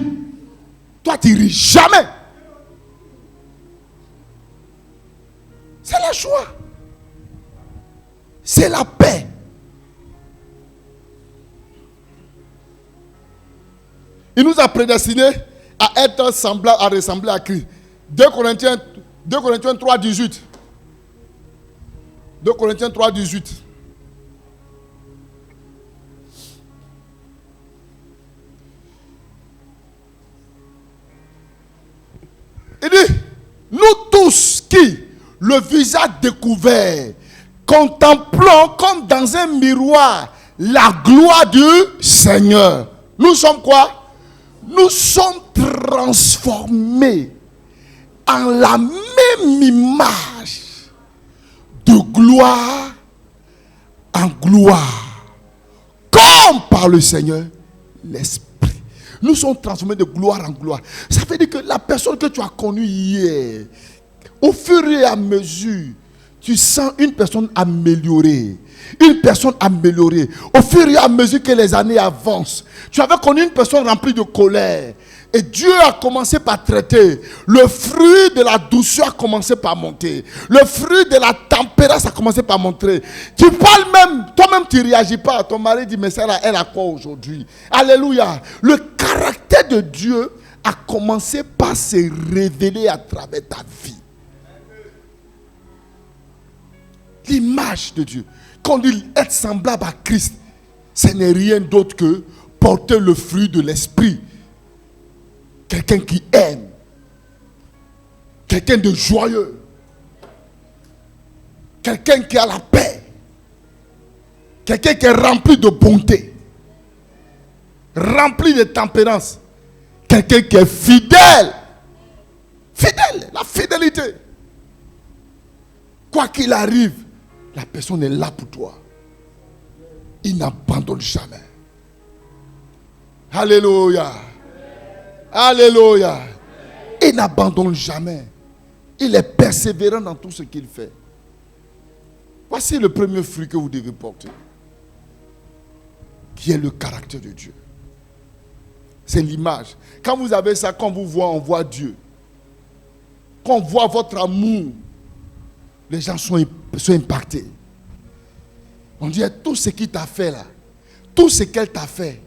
Toi tu ris jamais. C'est la joie. C'est la paix. Il nous a prédestinés à être semblable, à ressembler à Christ. 2 Corinthiens 3, 18. 2 Corinthiens 3, 18. Il dit, nous tous qui, le visage découvert, contemplons comme dans un miroir la gloire du Seigneur. Nous sommes quoi? Nous sommes transformés en la même image de gloire en gloire, comme par le Seigneur l'Esprit. Nous sommes transformés de gloire en gloire. Ça veut dire que la personne que tu as connue hier, au fur et à mesure, tu sens une personne améliorée. Une personne améliorée. Au fur et à mesure que les années avancent, tu avais connu une personne remplie de colère. Et Dieu a commencé par traiter. Le fruit de la douceur a commencé par monter. Le fruit de la tempérance a commencé par montrer. Tu parles même, toi-même tu ne réagis pas. Ton mari dit, mais ça là, elle a quoi aujourd'hui? Alléluia. Le caractère de Dieu a commencé par se révéler à travers ta vie. L'image de Dieu. Quand on dit être semblable à Christ, ce n'est rien d'autre que porter le fruit de l'esprit. Quelqu'un qui aime. Quelqu'un de joyeux. Quelqu'un qui a la paix. Quelqu'un qui est rempli de bonté. Rempli de tempérance. Quelqu'un qui est fidèle. Fidèle, la fidélité. Quoi qu'il arrive, la personne est là pour toi. Il n'abandonne jamais. Alléluia. Alléluia. Il n'abandonne jamais. Il est persévérant dans tout ce qu'il fait. Voici le premier fruit que vous devez porter, qui est le caractère de Dieu. C'est l'image. Quand vous avez ça, quand vous voyez, on voit Dieu. Quand on voit votre amour, les gens sont impactés. On dit tout ce qu'il t'a fait là, tout ce qu'elle t'a fait,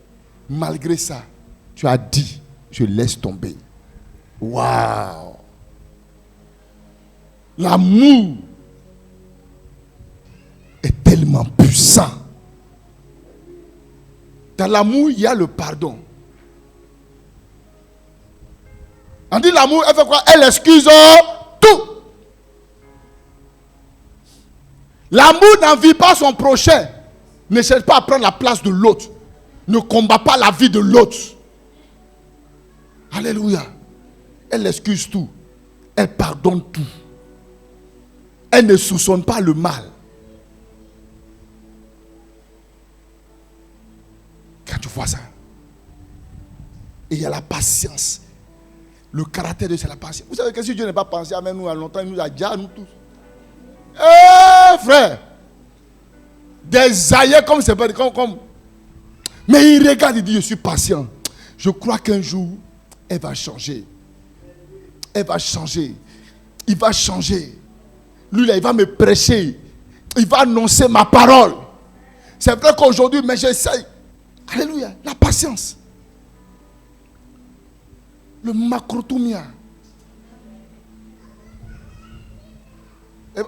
malgré ça, tu as dit, je laisse tomber. Waouh! L'amour est tellement puissant. Dans l'amour, il y a le pardon. On dit l'amour, elle fait quoi? Elle excuse tout. L'amour n'envie pas son prochain. Ne cherche pas à prendre la place de l'autre. Ne combat pas la vie de l'autre. Alléluia. Elle excuse tout. Elle pardonne tout. Elle ne soupçonne pas le mal. Quand tu vois ça, et il y a la patience. Le caractère de c'est la patience. Vous savez que si Dieu n'est pas pensé à même nous à longtemps, il nous a déjà nous tous. Frère, des aïeux comme c'est pas comme. Mais il regarde, il dit, je suis patient. Je crois qu'un jour, elle va changer. Elle va changer. Il va changer. Lui là, il va me prêcher. Il va annoncer ma parole. C'est vrai qu'aujourd'hui, mais j'essaye. Alléluia, la patience. Le macrotomia.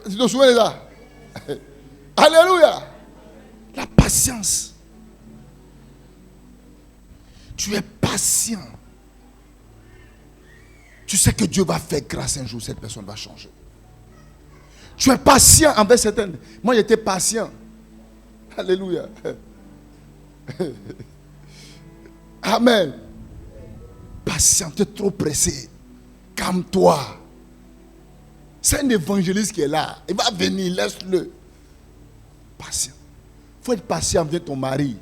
Tu te souviens de ça? Alléluia. La patience. Tu es patient. Tu sais que Dieu va faire grâce un jour, cette personne va changer. Tu es patient envers certaines. Moi, j'étais patient. Alléluia. Amen. Patient, tu es trop pressé. Calme-toi. C'est un évangéliste qui est là. Il va venir, laisse-le. Patient. Il faut être patient envers ton mari.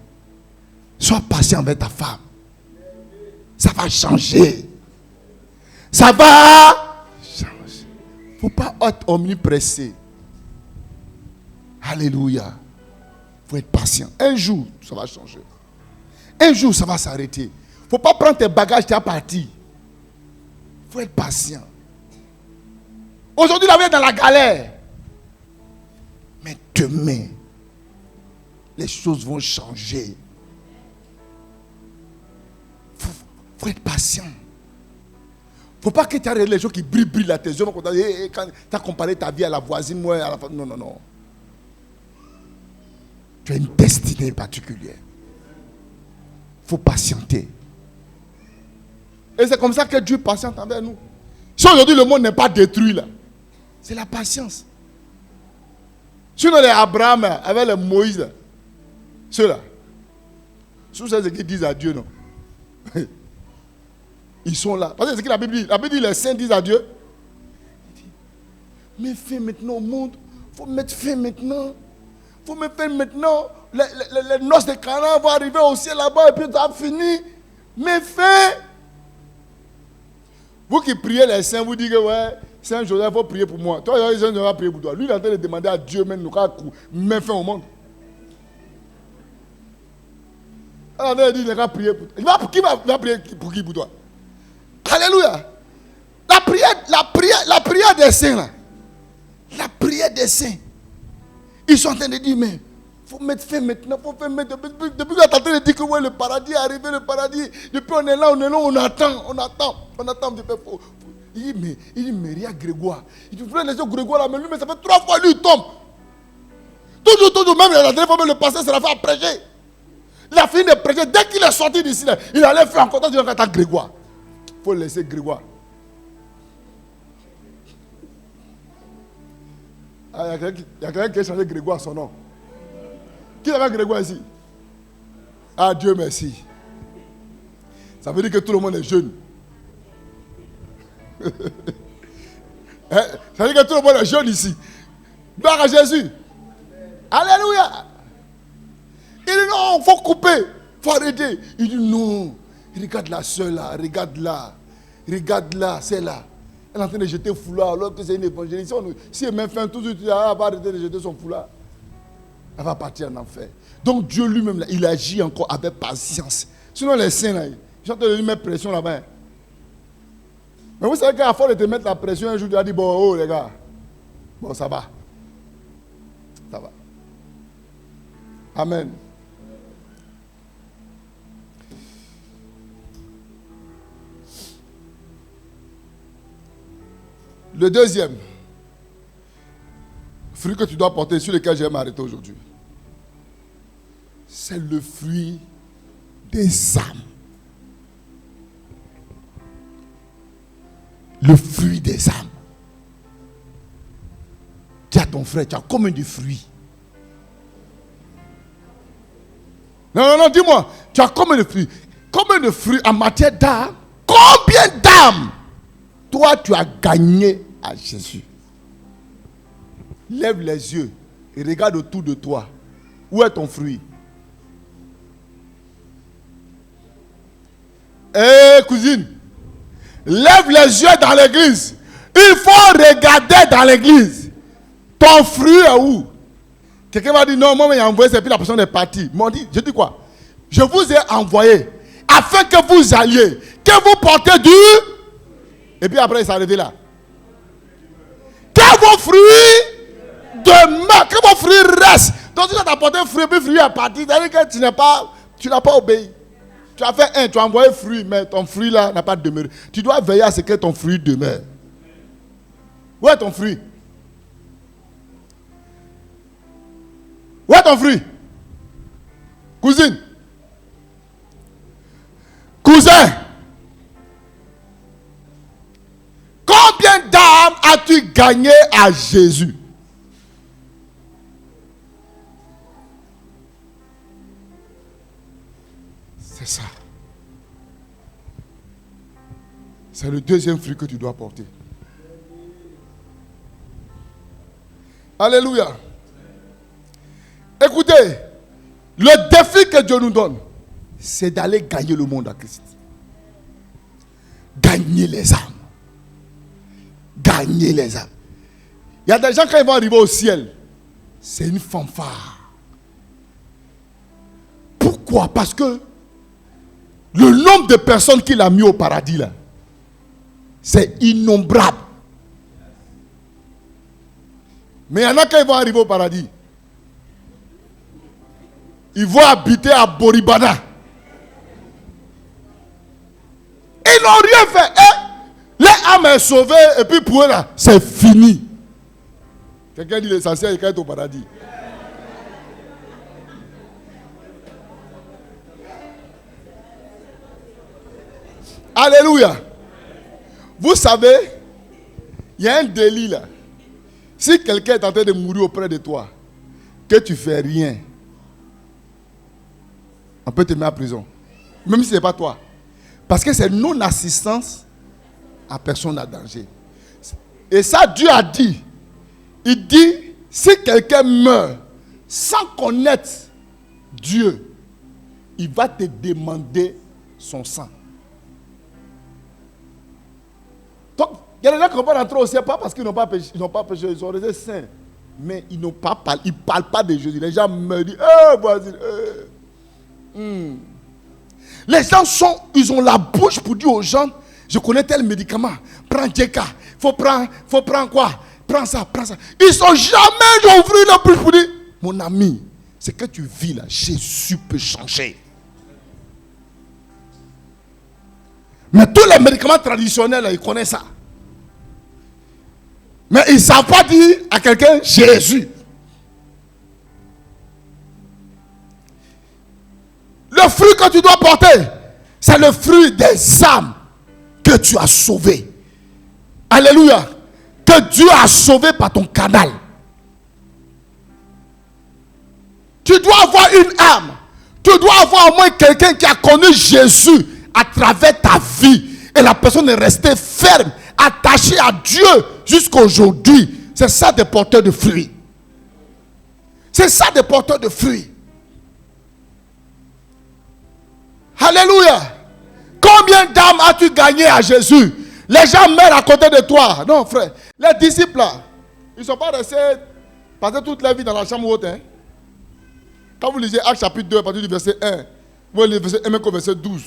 Sois patient envers ta femme. Ça va changer. Ça va changer. Il ne faut pas être omnipressé. Alléluia. Il faut être patient. Un jour, ça va changer. Un jour, ça va s'arrêter. Il ne faut pas prendre tes bagages, tu es parti. Il faut être patient. Aujourd'hui, la vie est dans la galère. Mais demain, les choses vont changer. Il faut être patient. Il ne faut pas que tu aies les gens qui brillent à tes yeux. Quand tu as comparé ta vie à la voisine, moi, à la femme. Non, non, non. Tu as une destinée particulière. Il faut patienter. Et c'est comme ça que Dieu patiente envers nous. Si aujourd'hui le monde n'est pas détruit là, c'est la patience. Sinon les Abraham avec les Moïse, ceux-là, sous ceux qui disent à Dieu, non. Ils sont là. Parce que c'est ce que la Bible dit. La Bible dit les saints disent à Dieu. Mais fais maintenant au monde. Il faut mettre fin maintenant. Il faut mettre fin maintenant. Les noces de Canaan vont arriver au ciel là-bas et puis ça va finir. Mais fin. Vous qui priez les saints, vous dites que ouais, Saint Joseph, il faut prier pour moi. Toi, Saint Joseph va prier pour toi. Lui, il est en train de demander à Dieu même, nous met fin au monde. Alors, il va prier pour toi. Qui va prier pour qui pour toi? Alléluia. La prière des saints, là. La prière des saints. Ils sont en train de dire, mais il faut mettre fin maintenant. Faut faire maintenant. Depuis qu'on est en train de dire que ouais, le paradis est arrivé, le paradis. Depuis on est là, on attend. Il dit, mais regarde Grégoire. Il dit, frère, laissez Grégoire là, mais lui, mais ça fait 3 fois, lui, il tombe. Toujours, même la dernière fois, le pasteur s'est fait prêcher. Il a fini de prêcher. Dès qu'il est sorti d'ici, là, il allait faire encore temps de Grégoire. Il faut laisser Grégoire. Ah, il y a quelqu'un qui a changé Grégoire son nom. Qui avait Grégoire ici? Ah, Dieu merci. Ça veut dire que tout le monde est jeune. Ça veut dire que tout le monde est jeune ici. Gloire à Jésus. Alléluia. Il dit non, il faut couper. Il faut arrêter. Il dit non. Regarde la soeur là. Regarde là. C'est là. Elle est en train de jeter foulard alors que c'est une évangéliste. Si elle met fin tout de suite, elle va arrêter de jeter son foulard. Elle va partir en enfer. Donc Dieu lui-même, là, il agit encore avec patience. Sinon les saints, là, ils sont en train de lui mettre pression là-bas. Mais vous savez qu'à force de te mettre la pression, un jour tu as dit, bon, oh les gars, bon ça va. Ça va. Amen. Le deuxième fruit que tu dois porter, sur lequel j'aime m'arrêter aujourd'hui, c'est le fruit des âmes. Le fruit des âmes. Tu as ton frère, tu as combien de fruits? Non, dis-moi, tu as combien de fruits? Combien de fruits en matière d'âme? Combien d'âmes toi tu as gagné à Jésus? Lève les yeux et regarde autour de toi. Où est ton fruit? Cousine, lève les yeux dans l'église. Il faut regarder dans l'église. Ton fruit est où? Quelqu'un va dire non, moi j'ai envoyé, c'est puis la personne est partie. Je dis quoi? Je vous ai envoyé afin que vous alliez, que vous portez du. Et puis après il s'est arrivé là. Que vos fruits demeurent, que vos fruits restent. Donc tu as apporté un fruit, puis le fruit est parti. C'est-à-dire que tu n'as pas obéi. Tu as fait un, tu as envoyé fruit, mais ton fruit là n'a pas demeuré. Tu dois veiller à ce que ton fruit demeure. Où est ton fruit? Où est ton fruit? Cousine. Cousin. Combien d'âmes as-tu gagné à Jésus? C'est ça. C'est le deuxième fruit que tu dois porter. Alléluia. Écoutez, le défi que Dieu nous donne, c'est d'aller gagner le monde à Christ. Gagner les âmes. Gagner les âmes. Il y a des gens, quand ils vont arriver au ciel, c'est une fanfare. Pourquoi? Parce que le nombre de personnes qu'il a mis au paradis là, c'est innombrable. Mais il y en a, quand ils vont arriver au paradis, ils vont habiter à Boribana. Ils n'ont rien fait. L'âme est sauvée et puis pour eux là, c'est fini. Quelqu'un dit l'essentiel est qu'il est au paradis. Alléluia. Vous savez, il y a un délit là. Si quelqu'un est en train de mourir auprès de toi, que tu ne fais rien, on peut te mettre en prison. Même si ce n'est pas toi. Parce que c'est non-assistance à personne à danger. Et ça, Dieu a dit. Il dit, si quelqu'un meurt sans connaître Dieu, il va te demander son sang. Donc, il y a des gens qui ne vont pas rentrer au ciel, pas parce qu'ils n'ont pas péché, ils sont restés saints. Mais ils n'ont pas parlé, ils ne parlent pas de Jésus. Les gens me disent, voici. Les gens ils ont la bouche pour dire aux gens, je connais tel médicament, prends Djeka, faut prendre quoi? Prends ça. Ils ne sont jamais ouvrir la bouche pour dire, mon ami, ce que tu vis là, Jésus peut changer. Mais tous les médicaments traditionnels, là, ils connaissent ça. Mais ils ne savent pas dire à quelqu'un Jésus. Le fruit que tu dois porter, c'est le fruit des âmes que tu as sauvées. Alléluia. Que Dieu a sauvé par ton canal. Tu dois avoir une âme. Tu dois avoir au moins quelqu'un qui a connu Jésus à travers ta vie. Et la personne est restée ferme, attachée à Dieu jusqu'à aujourd'hui. C'est ça des porteurs de fruits. C'est ça des porteurs de fruits. Alléluia. Combien d'âmes as-tu gagné à Jésus? Les gens meurent à côté de toi. Non, frère. Les disciples là, ils ne sont pas restés passer toute leur vie dans la chambre haute. Hein? Quand vous lisez Actes chapitre 2, à partir du verset 1, vous lisez verset 1 au verset 12.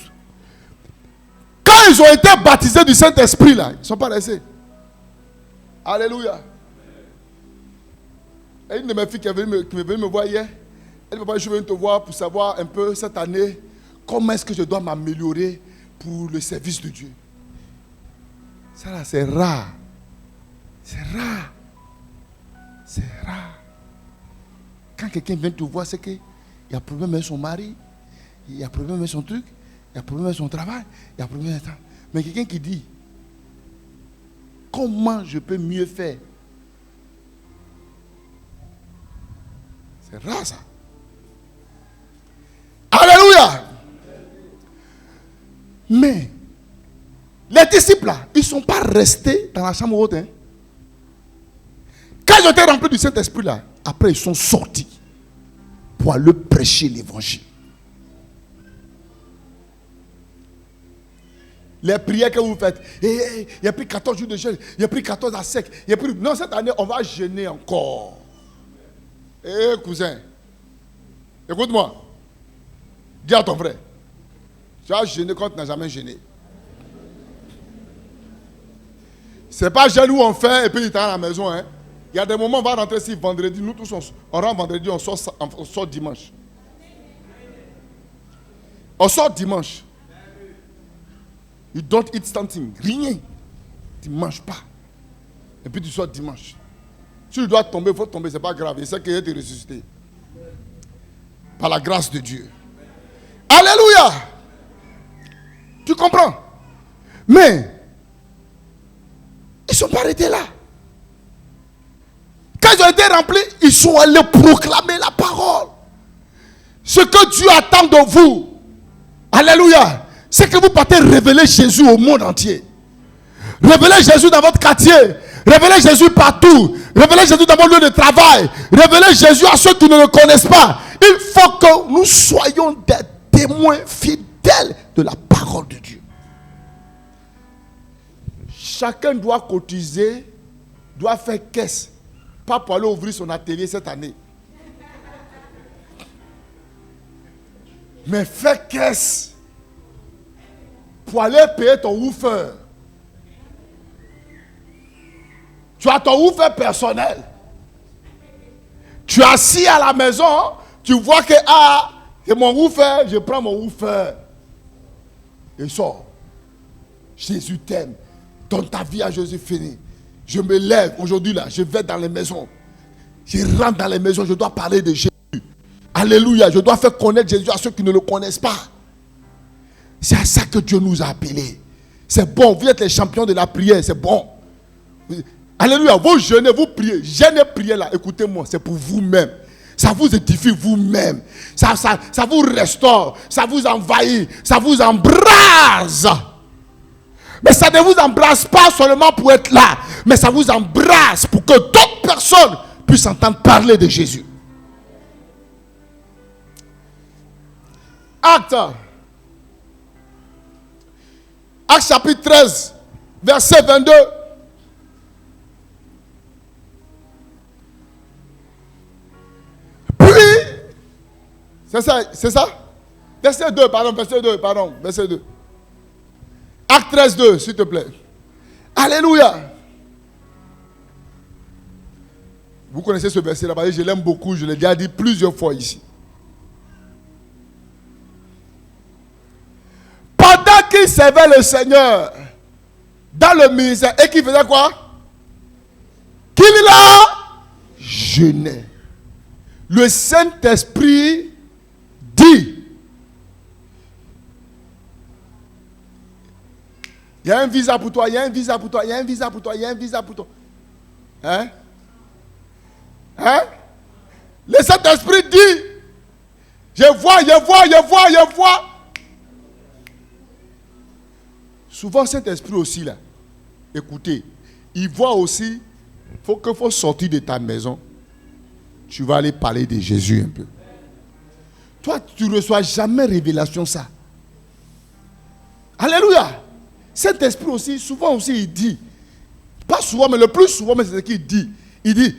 Quand ils ont été baptisés du Saint-Esprit là, ils ne sont pas restés. Alléluia. Et une de mes filles qui est venue me voir hier, elle m'a dit, je viens te voir pour savoir un peu cette année, comment est-ce que je dois m'améliorer pour le service de Dieu. Ça là, c'est rare. C'est rare. C'est rare. Quand quelqu'un vient te voir, c'est qu'il y a problème avec son mari, il y a problème avec son truc, il y a problème avec son travail, il y a problème avec ça. Mais quelqu'un qui dit, comment je peux mieux faire? C'est rare ça. Alléluia. Mais les disciples là, ils ne sont pas restés dans la chambre haute. Hein. Quand ils ont été remplis du Saint-Esprit là, après ils sont sortis pour aller prêcher l'évangile. Les prières que vous faites, il y a pris 14 jours de jeûne, il y a pris 14 à sec, non, cette année on va jeûner encore. Cousin, écoute-moi, dis à ton frère, tu as jeûné quand tu n'as jamais jeûné. C'est pas jeûne où on fait et puis il est à la maison. Hein. Il y a des moments où on va rentrer ici vendredi, nous tous on rentre vendredi, on sort dimanche. On sort dimanche. You don't eat something, rien. Tu ne manges pas. Et puis tu sors dimanche. Si tu dois tomber, il faut tomber, c'est pas grave. Il sait qu'il va te ressusciter. Par la grâce de Dieu. Alléluia. Tu comprends? Mais ils ne sont pas arrêtés là. Quand ils ont été remplis, ils sont allés proclamer la parole. Ce que Dieu attend de vous. Alléluia. C'est que vous partez révéler Jésus au monde entier. Révélez Jésus dans votre quartier. Révélez Jésus partout. Révélez Jésus dans votre lieu de travail. Révélez Jésus à ceux qui ne le connaissent pas. Il faut que nous soyons des témoins fidèles de la parole de Dieu. Chacun doit cotiser, doit faire caisse. Pas pour aller ouvrir son atelier cette année. Mais fais caisse pour aller payer ton woofer. Tu as ton woofer personnel. Tu es assis à la maison, tu vois que c'est mon woofer, je prends mon woofer. Et sors. Jésus t'aime. Donne ta vie à Jésus fini. Je me lève aujourd'hui là, je vais dans les maisons. Je rentre dans les maisons, je dois parler de Jésus. Alléluia, je dois faire connaître Jésus à ceux qui ne le connaissent pas. C'est à ça que Dieu nous a appelés. C'est bon, vous êtes les champions de la prière, c'est bon. Alléluia, vous jeûnez, vous priez. Jeûnez, priez là, écoutez-moi, c'est pour vous-même. Ça vous édifie vous-même. Ça vous restaure, ça vous envahit, ça vous embrase. Mais ça ne vous embrasse pas seulement pour être là, mais ça vous embrasse pour que d'autres personnes puissent entendre parler de Jésus. Actes chapitre 13, verset 22. Puis, c'est ça? Verset 2, verset 2. Acte 13, 2, s'il te plaît. Alléluia. Vous connaissez ce verset là-bas, je l'aime beaucoup, je l'ai déjà dit plusieurs fois ici. Pendant qu'il servait le Seigneur dans le ministère, et qu'il faisait quoi? Qu'il a jeûné. Le Saint-Esprit dit, il y a un visa pour toi, il y a un visa pour toi, il y a un visa pour toi, il y a un visa pour toi. Hein? Le Saint-Esprit dit, je vois. Souvent, Saint-Esprit aussi, là, écoutez, il voit aussi, il faut sortir de ta maison. Tu vas aller parler de Jésus un peu. Toi, tu ne reçois jamais révélation ça. Alléluia. Saint-Esprit aussi, souvent aussi, il dit, pas souvent, mais le plus souvent, mais c'est ce qu'il dit. Il dit,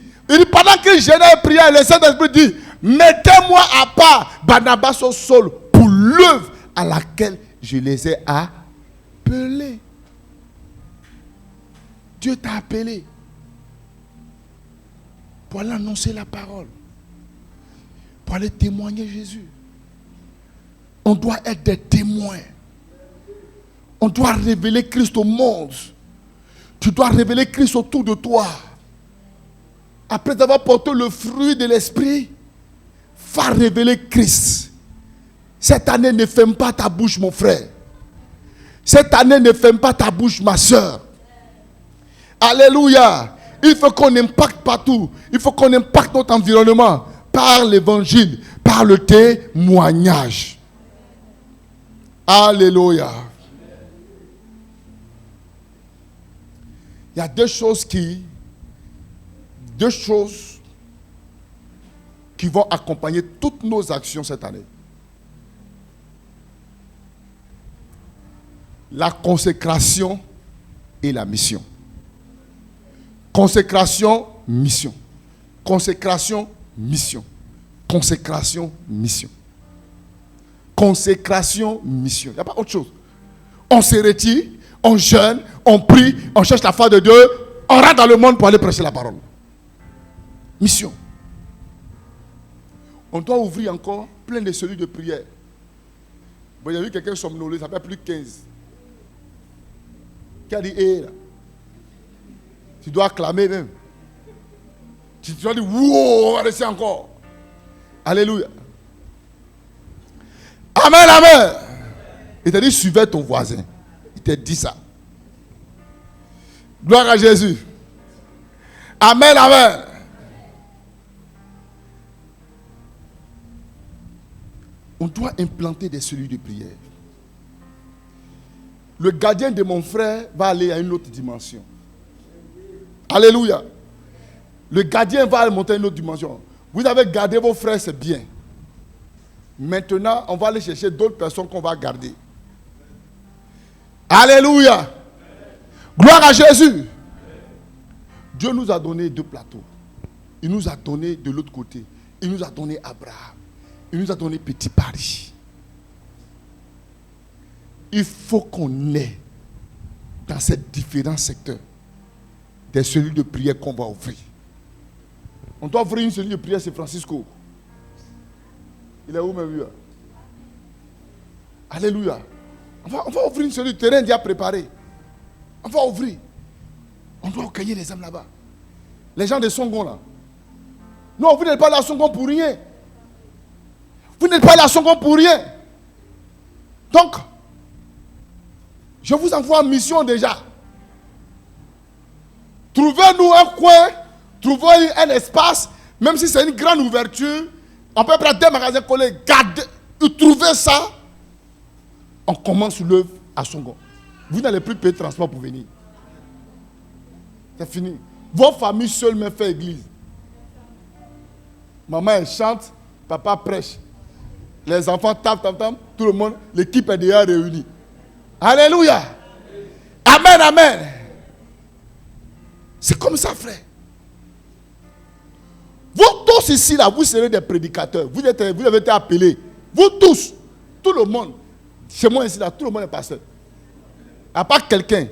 pendant que je n'ai prié, le Saint-Esprit dit, mettez-moi à part Barnabas au sol pour l'œuvre à laquelle je les ai appelés. Dieu t'a appelé pour aller annoncer la parole, pour aller témoigner Jésus. On doit être des témoins. On doit révéler Christ au monde. Tu dois révéler Christ autour de toi. Après avoir porté le fruit de l'esprit, va révéler Christ. Cette année, ne ferme pas ta bouche, mon frère. Cette année, ne ferme pas ta bouche, ma soeur. Alléluia. Il faut qu'on impacte partout. Il faut qu'on impacte notre environnement par l'évangile, par le témoignage. Alléluia. Il y a deux choses qui vont accompagner toutes nos actions cette année. La consécration et la mission. Consécration, mission. Consécration, mission. Consécration, mission. Consécration, mission. Il n'y a pas autre chose. On se retire, on jeûne, on prie, on cherche la foi de Dieu, on rentre dans le monde pour aller prêcher la parole. Mission. On doit ouvrir encore plein de cellules de prière. Bon, il y a eu quelqu'un somnolé, ça fait plus de 15. Qui a dit, hé, là. Tu dois acclamer même. Tu dois dire, wow, on va rester encore. Alléluia. Amen, amen. Il t'a dit, suivez ton voisin. Il t'a dit ça. Gloire à Jésus. Amen, amen. On doit implanter des cellules de prière. le gardien de mon frère va aller à une autre dimension. Alléluia. Le gardien va monter à une autre dimension. Vous avez gardé vos frères, c'est bien. Maintenant, on va aller chercher d'autres personnes qu'on va garder. Alléluia. Gloire à Jésus. Dieu nous a donné 2 plateaux. Il nous a donné de l'autre côté. Il nous a donné Abraham. Il nous a donné Petit Paris. Il faut qu'on ait dans ces différents secteurs des cellules de prière qu'on va ouvrir. On doit ouvrir une cellule de prière, c'est Francisco. Il est où même lui? Alléluia. On va ouvrir une cellule de terrain déjà préparé. On va ouvrir. On doit accueillir les âmes là-bas. Les gens de Songon là. Non, vous n'êtes pas là à Songon pour rien. Vous n'êtes pas là à Songon pour rien. Donc, je vous envoie en mission déjà. Trouvez-nous un coin, trouvez un espace, même si c'est une grande ouverture, on peut prendre 2 magasins collés, garder, trouver ça. On commence l'œuvre à Songon. Vous n'allez plus payer de transport pour venir. C'est fini. Vos familles seules me font église. Maman elle chante, papa prêche. Les enfants tapent, tout le monde, l'équipe est déjà réunie. Alléluia. Amen, amen. C'est comme ça, frère. Vous tous ici, là, vous serez des prédicateurs. Vous avez été appelés. Vous tous, tout le monde. Chez moi ici, là, tout le monde est pasteur. À part quelqu'un.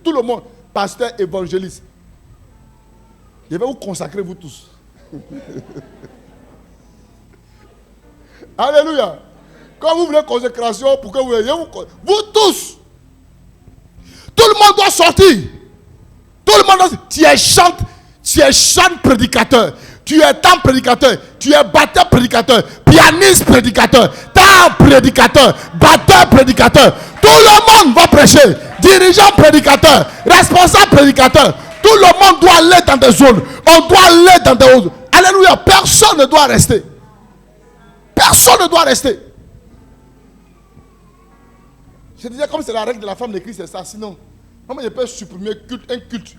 Tout le monde, pasteur, évangéliste. Je vais vous consacrer, vous tous. Alléluia. Quand vous voulez consécration, pour que vous tous, tout le monde doit sortir. Tout le monde doit sortir. Tu es chant prédicateur. Tu es temps prédicateur. Tu es batteur prédicateur. Pianiste prédicateur. Temps prédicateur. Batteur prédicateur. Tout le monde va prêcher. Dirigeant prédicateur. Responsable prédicateur. Tout le monde doit aller dans des zones. On doit aller dans des zones. Alléluia. Personne ne doit rester. Personne ne doit rester. Je disais, comme c'est la règle de la femme de Christ, c'est ça. Sinon, comment je peux supprimer un culte?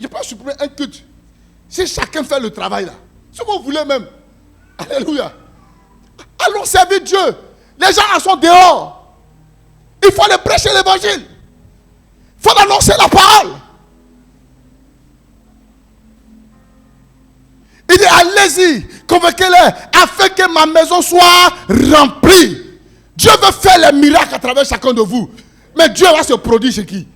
Je peux supprimer un culte. Si chacun fait le travail là, si vous voulez même, alléluia, allons servir Dieu. Les gens sont dehors. Il faut aller prêcher l'évangile. Il faut annoncer la parole. Il dit, allez-y, convoquez-les, afin que ma maison soit remplie. Dieu veut faire les miracles à travers chacun de vous. Mais Dieu va se produire chez qui?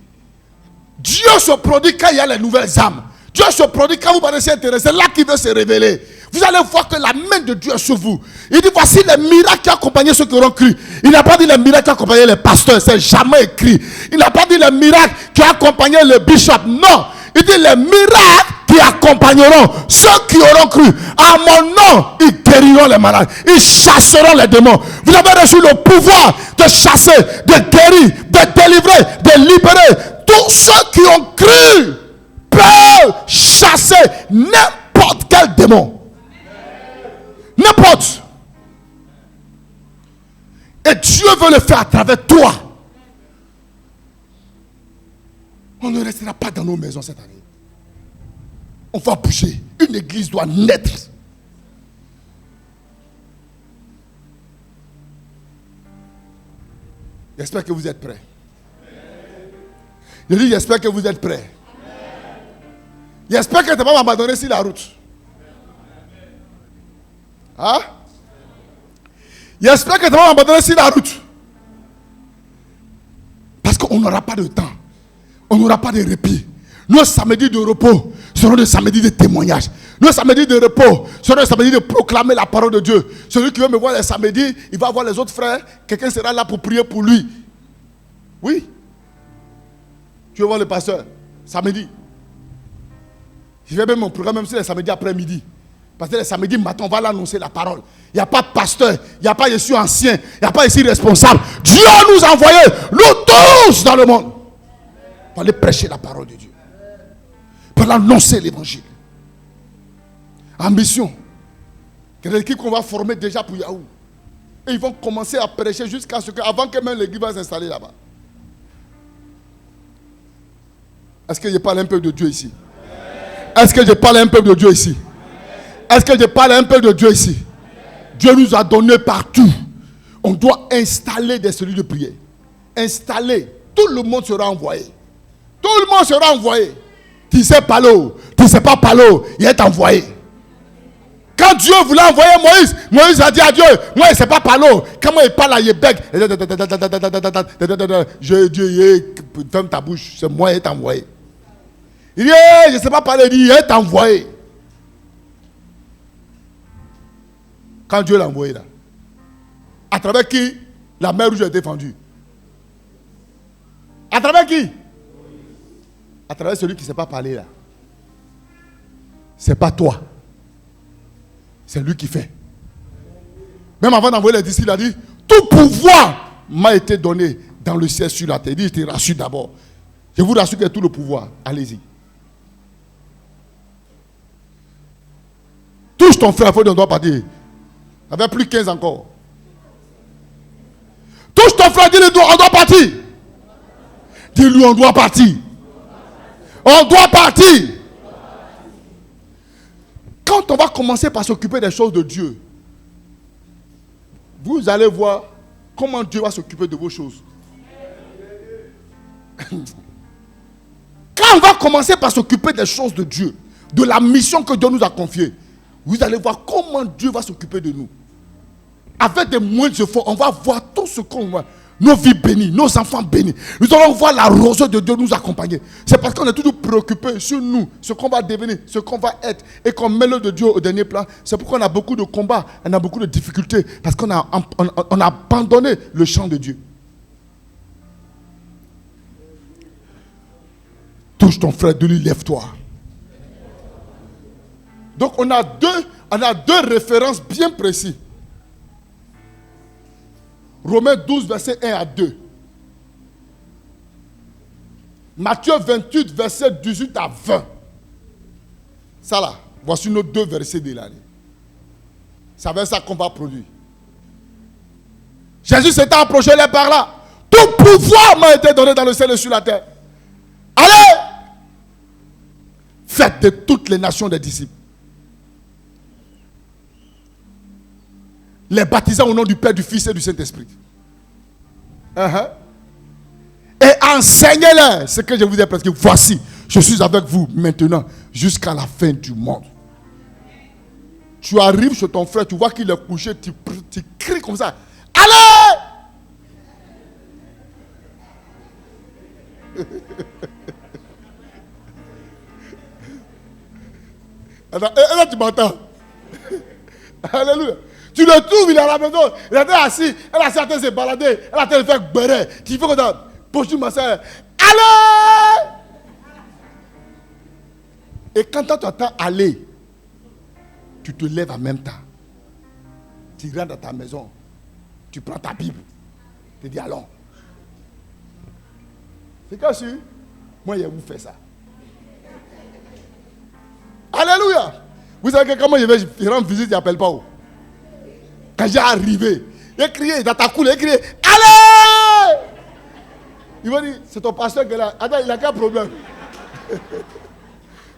Dieu se produit quand il y a les nouvelles âmes. Dieu se produit quand vous paraissez intéressé. C'est là qu'il veut se révéler. Vous allez voir que la main de Dieu est sur vous. Il dit, voici les miracles qui accompagnaient ceux qui auront cru. Il n'a pas dit les miracles qui accompagnaient les pasteurs. C'est jamais écrit. Il n'a pas dit les miracles qui accompagnaient le bishop. Non. Il dit les miracles qui accompagneront ceux qui auront cru. À mon nom, ils guériront les malades. Ils chasseront les démons. Vous avez reçu le pouvoir de chasser, de guérir, de délivrer, de libérer. Tous ceux qui ont cru peuvent chasser n'importe quel démon. N'importe. Et Dieu veut le faire à travers toi. On ne restera pas dans nos maisons cette année. On va bouger. Une église doit naître. J'espère que vous êtes prêts. Je dis, j'espère que vous êtes prêts. J'espère que tu ne vas pas m'abandonner sur la route. Hein? J'espère que tu ne vas pas m'abandonner sur la route. Parce qu'on n'aura pas de temps. On n'aura pas de répit. Nos samedis de repos seront des samedis de témoignage. Nos samedis de repos seront des samedis de proclamer la parole de Dieu. Celui qui veut me voir les samedis, il va voir les autres frères. Quelqu'un sera là pour prier pour lui. Oui. Tu veux voir le pasteur samedi. Je vais même mon programme même si les samedis après-midi. Parce que les samedis matin, on va l'annoncer la parole. Il n'y a pas de pasteur, il n'y a pas ici ancien, il n'y a pas ici responsable. Dieu nous a envoyés, nous tous dans le monde, pour aller prêcher la parole de Dieu. Pour annoncer l'évangile. Ambition. Quelle équipe qu'on va former déjà pour Yahoo. Et ils vont commencer à prêcher jusqu'à ce que, avant que même l'église va s'installer là-bas. Est-ce que je parle un peu de Dieu ici? Est-ce que je parle un peu de Dieu ici? Est-ce que je parle un peu de Dieu ici? Dieu nous a donné partout. On doit installer des cellules de prière. Installer. Tout le monde sera envoyé. Tout le monde sera envoyé. Tu sais parler, tu sais pas parler, il est envoyé. Quand Dieu voulait envoyer Moïse, Moïse a dit à Dieu, moi il ne sait pas parler. Comment il parle à Yébek? Dieu, ferme ta bouche, c'est moi qui est envoyé. Il dit, je ne sais pas parler, il est envoyé. Quand Dieu l'a envoyé là, à travers qui la mer rouge a été fendue? À travers qui? À travers celui qui ne sait pas parler là. C'est pas toi. C'est lui qui fait. Même avant d'envoyer les disciples, il a dit, tout pouvoir m'a été donné dans le ciel sur la terre. Il dit, je te rassure d'abord. Je vous rassure que tout le pouvoir. Allez-y. Touche ton frère, il faut qu'on doit partir. Il n'y avait plus 15 encore. Touche ton frère, dis-lui, on doit partir. Dis-lui, on doit partir. On doit partir. Quand on va commencer par s'occuper des choses de Dieu, vous allez voir comment Dieu va s'occuper de vos choses. Quand on va commencer par s'occuper des choses de Dieu, de la mission que Dieu nous a confiée, vous allez voir comment Dieu va s'occuper de nous. Avec des moyens de efforts, on va voir tout ce qu'on voit. Nos vies bénies, nos enfants bénis. Nous allons voir la rosée de Dieu nous accompagner. C'est parce qu'on est toujours préoccupé sur nous, ce qu'on va devenir, ce qu'on va être, et qu'on met le de Dieu au dernier plan. C'est pourquoi on a beaucoup de combats, on a beaucoup de difficultés, parce qu'on a abandonné le champ de Dieu. Touche ton frère, de lui, lève-toi. Donc on a deux références bien précises. Romains 12, verset 1 à 2. Matthieu 28, verset 18 à 20. Ça là, voici nos deux versets de l'année. C'est avec ça qu'on va produire. Jésus s'était approché les par là. Tout pouvoir m'a été donné dans le ciel et sur la terre. Allez! Faites de toutes les nations des disciples. Les baptisant au nom du Père, du Fils et du Saint-Esprit. Et enseignez-leur ce que je vous ai prescrit. Voici, je suis avec vous maintenant jusqu'à la fin du monde. Tu arrives chez ton frère, tu vois qu'il est couché, tu cries comme ça. Allez! Et là, tu m'entends. Alléluia. Tu le trouves, il est à la maison, il était assis, elle a certain se balader, elle a en train de faire béret. Tu fais comme ça, bonjour ma soeur, allez! Et quand tu entends aller, tu te lèves en même temps. Tu rentres dans ta maison, tu prends ta Bible, tu dis allons. C'est quoi sûr? Moi, je vous fais ça. Alléluia! Vous savez que comment je vais rendre visite, il n'appelle pas où? Quand j'ai arrivé, il a crié dans ta cour, il a crié allez! Il m'a dit, c'est ton pasteur qui est là. Attends, il a quel problème?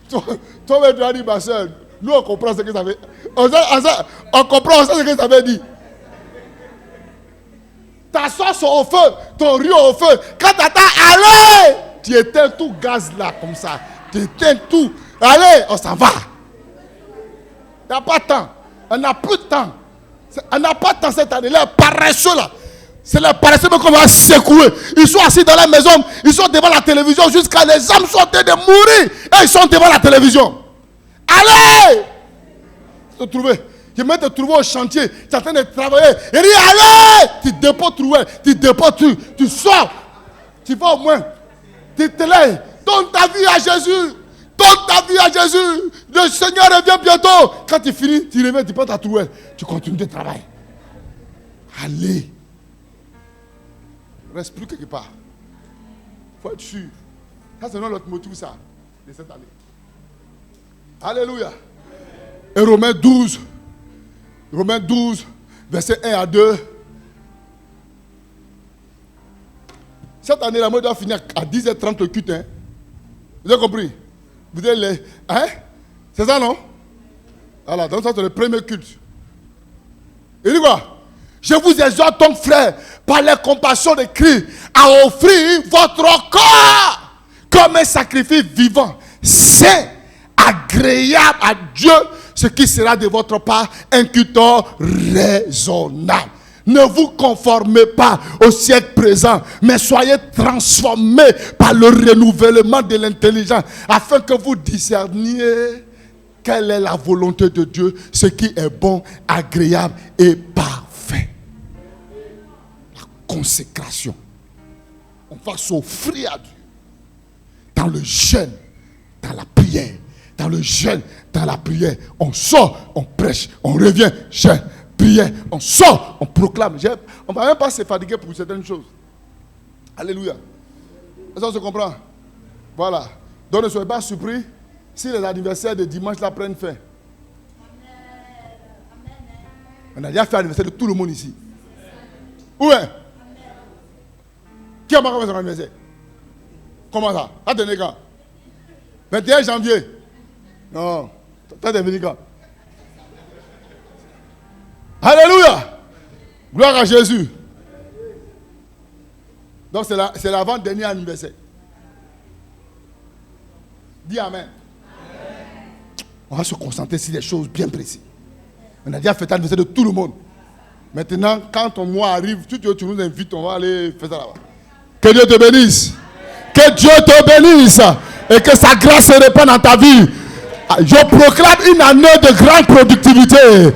Toi, tu as dit, ma soeur, nous on comprend ce que ça veut. On comprend ce que ça veut dire. Ta sauce au feu, ton riz au feu. Quand tu attends, allez! Tu éteins tout gaz là, comme ça. Tu éteins tout. Allez, on s'en va. Il n'y a pas de temps. On n'a plus de temps. On n'a pas de temps cette année. Les paresseux là. C'est les paresseux qu'on va secouer. Ils sont assis dans la maison. Ils sont devant la télévision jusqu'à les âmes sont en train de mourir. Et ils sont devant la télévision. Allez! Te trouver. Tu mets te trouver au chantier. Tu es en train de travailler. Il dit allez! Tu déposes trouver. Tu déposes tu sors. Tu vas au moins. Tu te lèves. Donne ta vie à Jésus. Donne ta vie à Jésus. Le Seigneur revient bientôt. Quand tu finis, tu reviens, tu prends ta trouelle. Tu continues de travailler. Allez. Reste plus quelque part. Il faut être sûr. Ça, c'est notre motif, ça, de cette année. Alléluia. Et Romains 12, verset 1 à 2. Cette année, la mode doit finir à 10h30 le culte. Hein? Vous avez compris? Vous avez les... Hein? C'est ça, non? Voilà, donc ça, c'est le premier culte. Il dit quoi? Je vous exhorte donc, frères, par la compassion de Christ, à offrir votre corps comme un sacrifice vivant, saint, agréable à Dieu, ce qui sera de votre part un culte raisonnable. Ne vous conformez pas au siècle présent, mais soyez transformés par le renouvellement de l'intelligence, afin que vous discerniez quelle est la volonté de Dieu, ce qui est bon, agréable et parfait. La consécration. On va s'offrir à Dieu. Dans le jeûne, dans la prière. Dans le jeûne, dans la prière. On sort, on prêche, on revient, jeûne, prière, on sort, on proclame. On ne va même pas se fatiguer pour certaines choses. Alléluia. Est-ce qu'on se comprend? Voilà. Donc ne soyez pas surpris si les anniversaires de dimanche là prennent fin. On a déjà fait l'anniversaire de tout le monde ici. Où est? Qui a marqué son anniversaire? Comment ça? T'as donné quand? 21 janvier. Non. T'as donné quand? Alléluia. Gloire à Jésus. Donc c'est l'avant-dernier anniversaire. Dis Amen. On va se concentrer sur des choses bien précises. On a déjà fait l'anniversaire de tout le monde. Maintenant, quand ton mois arrive, tu nous invites, on va aller faire ça là-bas. Que Dieu te bénisse. Que Dieu te bénisse. Et que sa grâce se répande dans ta vie. Je proclame une année de grande productivité.